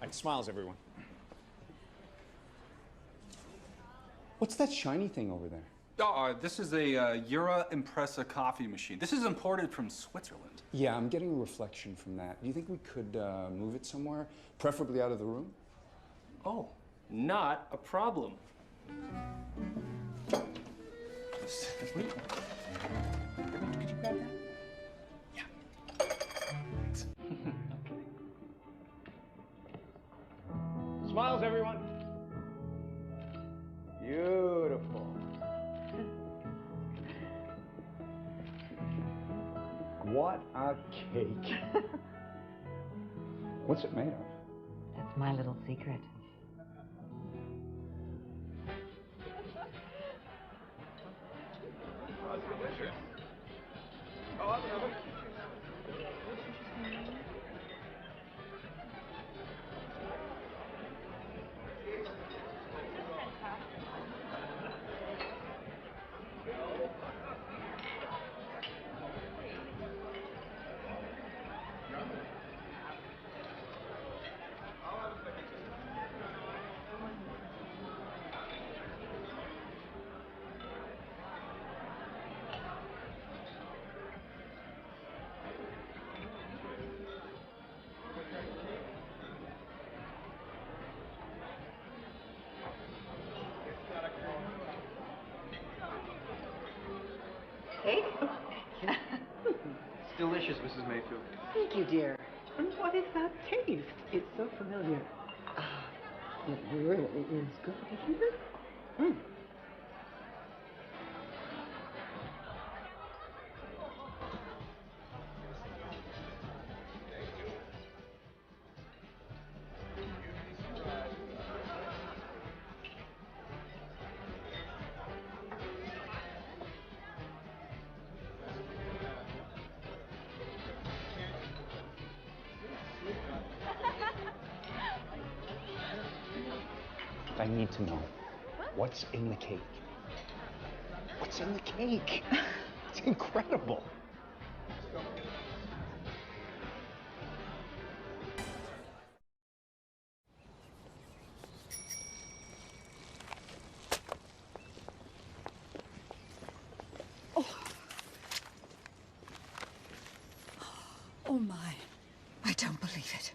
And smiles, everyone. What's that shiny thing over there? This is a Jura Impressa coffee machine. This is imported from Switzerland. Yeah, I'm getting a reflection from that. Do you think we could move it somewhere, preferably out of the room? Oh, not a problem. Could you grab that? Smiles, everyone. Beautiful. What a cake. What's it made of? That's my little secret. cake? It's delicious, Mrs. Mayfield. Thank you, dear. And what is that taste? It's so familiar. It really is good, isn't it? I need to know what's in the cake. What's in the cake? It's incredible. Oh my. I don't believe it.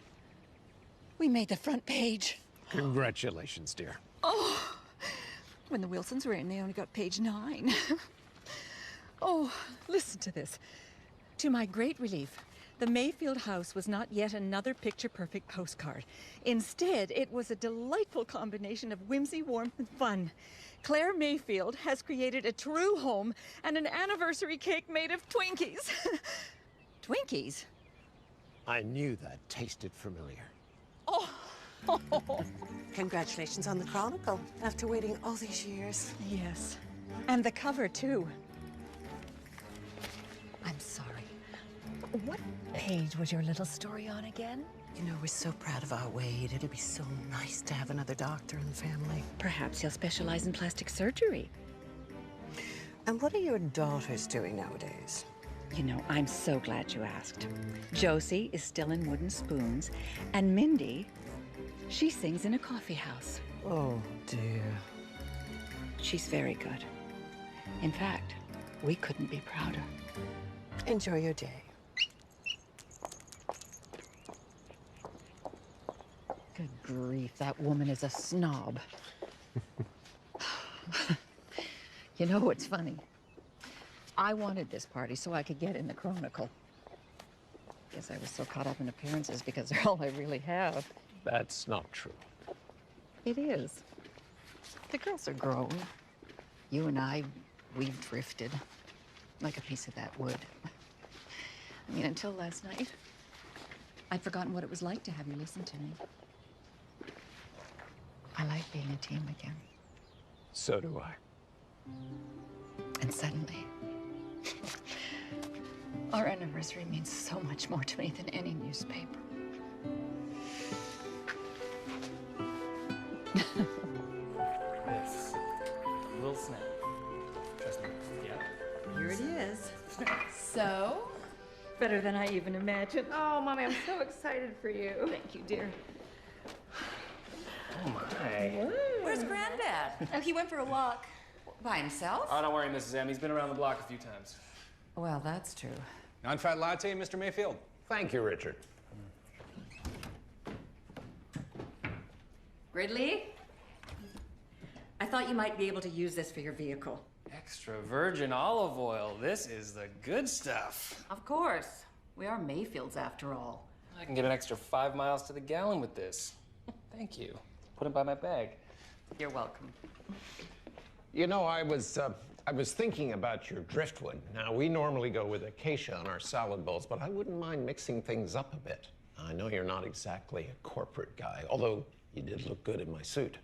We made the front page. Congratulations, dear. Oh, when the Wilsons were in, they only got page 9. Oh, listen to this. To my great relief, the Mayfield house was not yet another picture-perfect postcard. Instead, it was a delightful combination of whimsy, warmth, and fun. Claire Mayfield has created a true home and an anniversary cake made of Twinkies. Twinkies? I knew that tasted familiar. Oh. Congratulations on the Chronicle, after waiting all these years. Yes. And the cover, too. I'm sorry. What page was your little story on again? You know, we're so proud of our Wade. It'll be so nice to have another doctor in the family. Perhaps he'll specialize in plastic surgery. And what are your daughters doing nowadays? You know, I'm so glad you asked. Josie is still in Wooden Spoons, and Mindy, she sings in a coffee house. Oh, dear. She's very good. In fact, we couldn't be prouder. Enjoy your day. Good grief, that woman is a snob. You know what's funny? I wanted this party so I could get in the Chronicle. Guess I was so caught up in appearances because they're all I really have. That's not true. It is. The girls are grown. You and I, we've drifted like a piece of that wood. I mean, until last night, I'd forgotten what it was like to have you listen to me. I like being a team again. So do I. And suddenly, our anniversary means so much more to me than any newspaper. This will snap. Trust me. Yeah. Here it is. So? Better than I even imagined. Oh, Mommy, I'm so excited for you. Thank you, dear. Oh my. Where's Granddad? Oh, he went for a walk. By himself? Oh, don't worry, Mrs. M. He's been around the block a few times. Well, that's true. Non-fat latte, Mr. Mayfield. Thank you, Richard. Gridley? I thought you might be able to use this for your vehicle. Extra virgin olive oil. This is the good stuff. Of course. We are Mayfields after all. I can get an extra 5 miles to the gallon with this. Thank you. Put it by my bag. You're welcome. You know, I was thinking about your driftwood. Now, we normally go with acacia on our salad bowls, but I wouldn't mind mixing things up a bit. I know you're not exactly a corporate guy, although you did look good in my suit.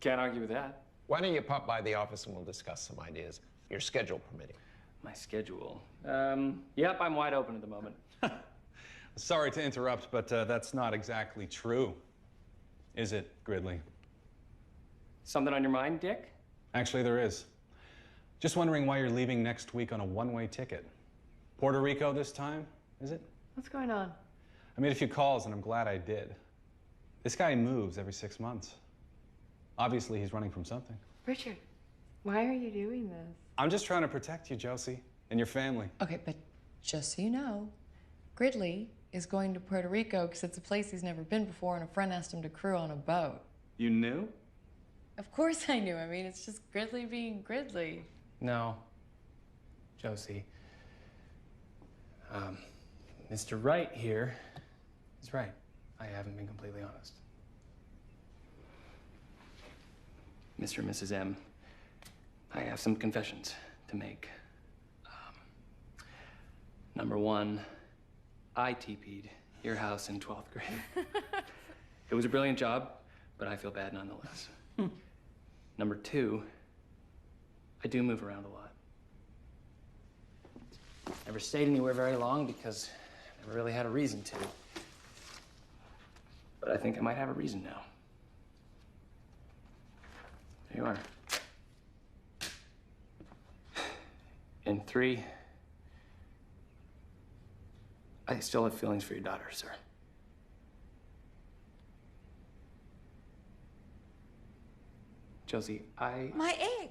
Can't argue with that. Why don't you pop by the office and we'll discuss some ideas, your schedule permitting. My schedule? Yep, I'm wide open at the moment. Sorry to interrupt, but that's not exactly true. Is it, Gridley? Something on your mind, Dick? Actually, there is. Just wondering why you're leaving next week on a one-way ticket. Puerto Rico this time, is it? What's going on? I made a few calls and I'm glad I did. This guy moves every 6 months. Obviously, he's running from something. Richard, why are you doing this? I'm just trying to protect you, Josie, and your family. Okay, but just so you know, Gridley is going to Puerto Rico because it's a place he's never been before and a friend asked him to crew on a boat. You knew? Of course I knew. I mean, it's just Gridley being Gridley. No. Josie. Mr. Wright here is right. I haven't been completely honest. Mr. and Mrs. M, I have some confessions to make. Number one, I TP'd your house in 12th grade. It was a brilliant job, but I feel bad nonetheless. Number two, I do move around a lot. Never stayed anywhere very long because I never really had a reason to. But I think I might have a reason now. There you are. And three, I still have feelings for your daughter, sir. Josie, My egg!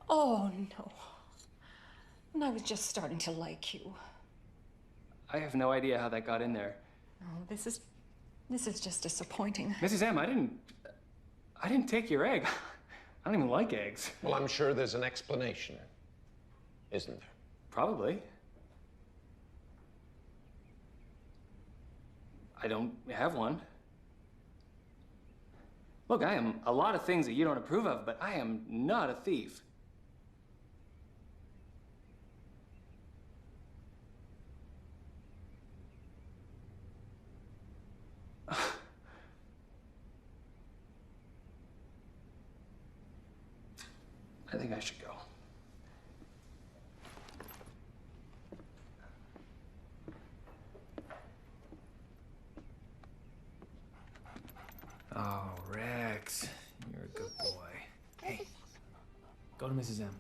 Oh, no. And I was just starting to like you. I have no idea how that got in there. Oh, this is just disappointing. Mrs. M, I didn't take your egg. I don't even like eggs. Well, I'm sure there's an explanation, isn't there? Probably. I don't have one. Look, I am a lot of things that you don't approve of, but I am not a thief. I think I should go. Oh, Rex, you're a good boy. Hey, go to Mrs. M.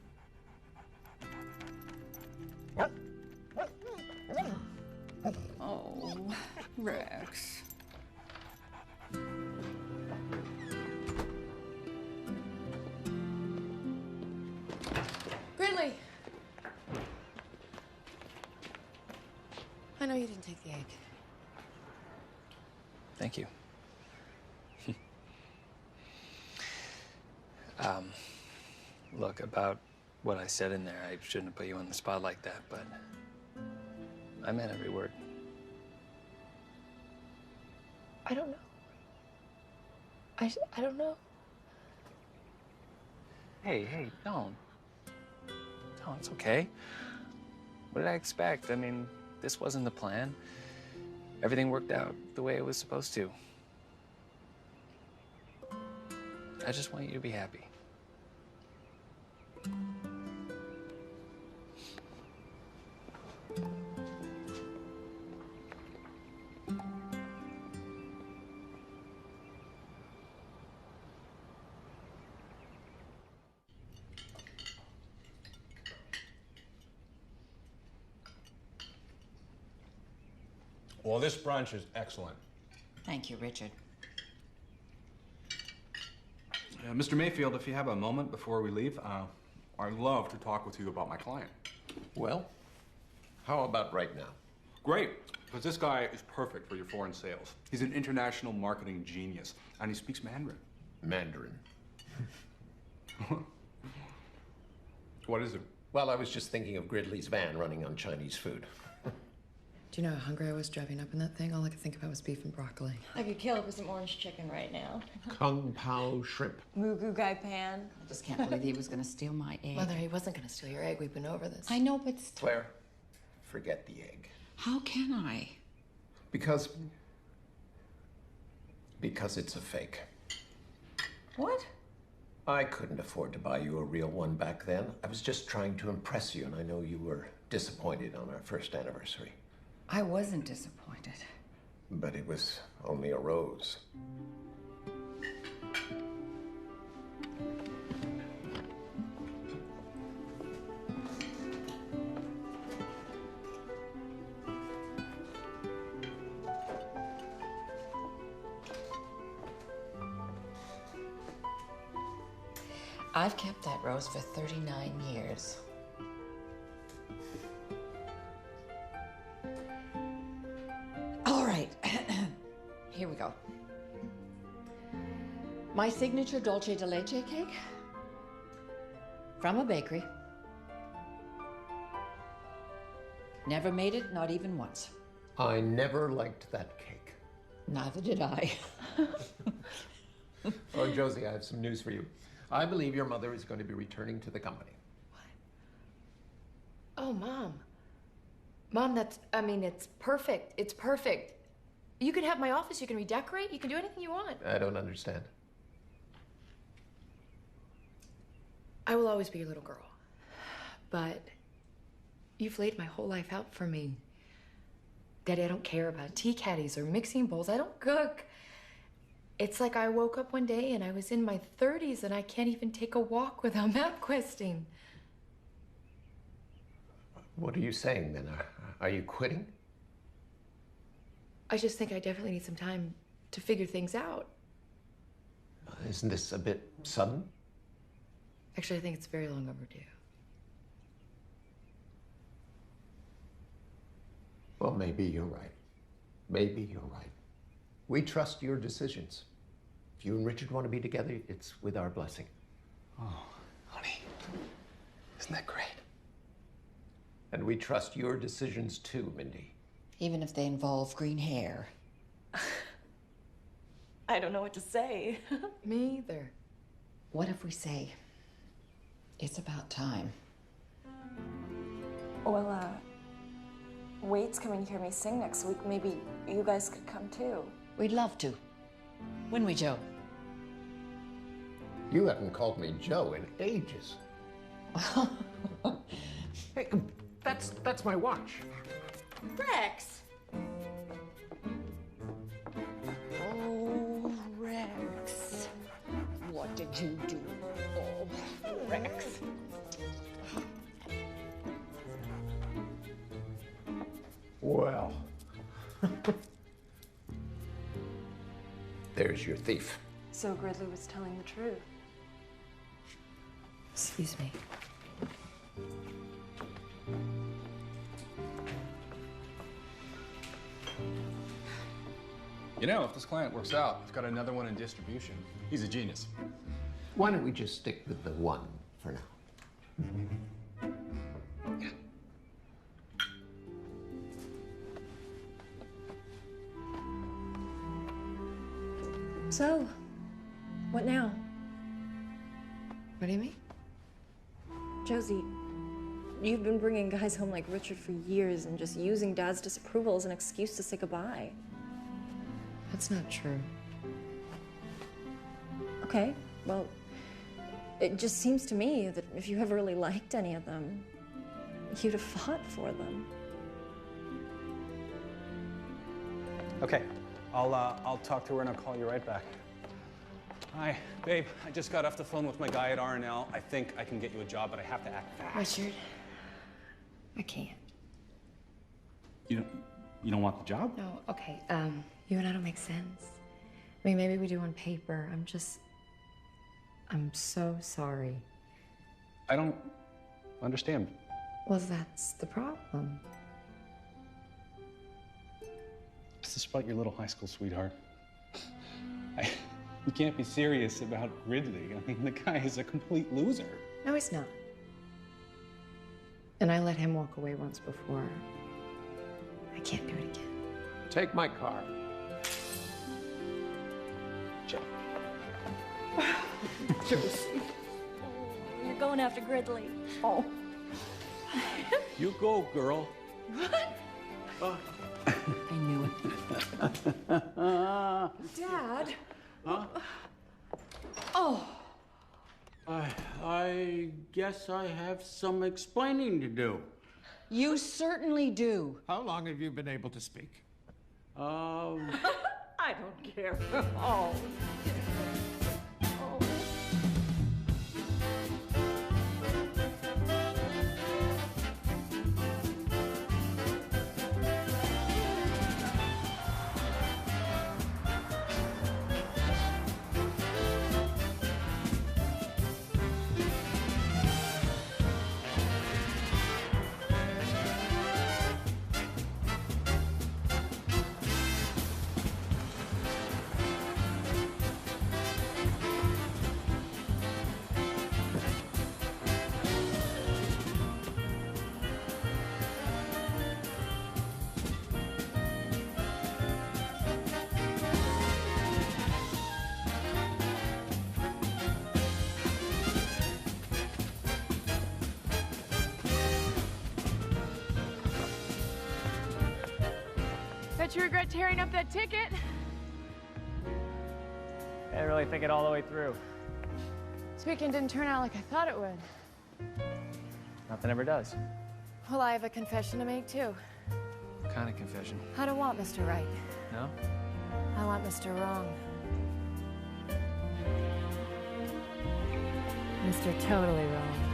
Oh, Rex. Gridley! I know you didn't take the egg. Thank you. Look, about what I said in there, I shouldn't have put you on the spot like that, but I meant every word. I don't know. I don't know. Hey, don't. No, it's okay. What did I expect? I mean, this wasn't the plan. Everything worked out the way it was supposed to. I just want you to be happy. Well, this brunch is excellent. Thank you, Richard. Mr. Mayfield, if you have a moment before we leave, I'd love to talk with you about my client. Well, how about right now? Great, because this guy is perfect for your foreign sales. He's an international marketing genius, and he speaks Mandarin. Mandarin. What is it? Well, I was just thinking of Gridley's van running on Chinese food. Do you know how hungry I was driving up in that thing? All I could think about was beef and broccoli. I could kill for some orange chicken right now. Kung Pao shrimp. Moo Goo Gai Pan. I just can't believe he was going to steal my egg. Mother, he wasn't going to steal your egg. We've been over this. I know, but still. Claire, forget the egg. How can I? Because it's a fake. What? I couldn't afford to buy you a real one back then. I was just trying to impress you, and I know you were disappointed on our first anniversary. I wasn't disappointed. But it was only a rose. I've kept that rose for 39 years. All right, here we go. My signature dulce de leche cake from a bakery. Never made it, not even once. I never liked that cake. Neither did I. Oh, Josie, I have some news for you. I believe your mother is going to be returning to the company. Oh, Mom. Mom, it's perfect. It's perfect. You can have my office, you can redecorate, you can do anything you want. I don't understand. I will always be your little girl. But you've laid my whole life out for me. Daddy, I don't care about tea caddies or mixing bowls. I don't cook. It's like I woke up one day and I was in my 30s and I can't even take a walk without MapQuesting. What are you saying then? Are you quitting? I just think I definitely need some time to figure things out. Isn't this a bit sudden? Actually, I think it's very long overdue. Well, maybe you're right. Maybe you're right. We trust your decisions. If you and Richard want to be together, it's with our blessing. Oh, honey, isn't that great? And we trust your decisions too, Mindy. Even if they involve green hair. I don't know what to say. Me either. What if we say, it's about time? Well, Wade's coming to hear me sing next week. Maybe you guys could come too. We'd love to. Wouldn't we, Joe? You haven't called me Joe in ages. Hey, that's my watch. Rex! Oh, Rex. What did you do? Oh, Rex. Well. There's your thief. So Gridley was telling the truth. Excuse me. You know, if this client works out, he's got another one in distribution. He's a genius. Why don't we just stick with the one for now? Yeah. So, what now? What do you mean? Josie, you've been bringing guys home like Richard for years and just using Dad's disapproval as an excuse to say goodbye. That's not true. Okay, well, it just seems to me that if you ever really liked any of them, you'd have fought for them. Okay, I'll talk to her and I'll call you right back. Hi, babe. I just got off the phone with my guy at R&L. I think I can get you a job, but I have to act fast. Richard, I can't. You don't want the job? No, okay. You and I don't make sense. I mean, maybe we do on paper. I'm so sorry. I don't understand. Well, that's the problem. Is this about your little high school sweetheart? You can't be serious about Gridley. I mean, the guy is a complete loser. No, he's not. And I let him walk away once before. I can't do it again. Take my car. Josie. You're going after Gridley. Oh. You go, girl. What? I knew it. Dad? Huh? Oh. I guess I have some explaining to do. You certainly do. How long have you been able to speak? I don't care. Oh. Bet you regret tearing up that ticket. I didn't really think it all the way through. This weekend didn't turn out like I thought it would. Nothing ever does. Well, I have a confession to make, too. What kind of confession? I don't want Mr. Right. No? I want Mr. Wrong. Mr. Totally Wrong.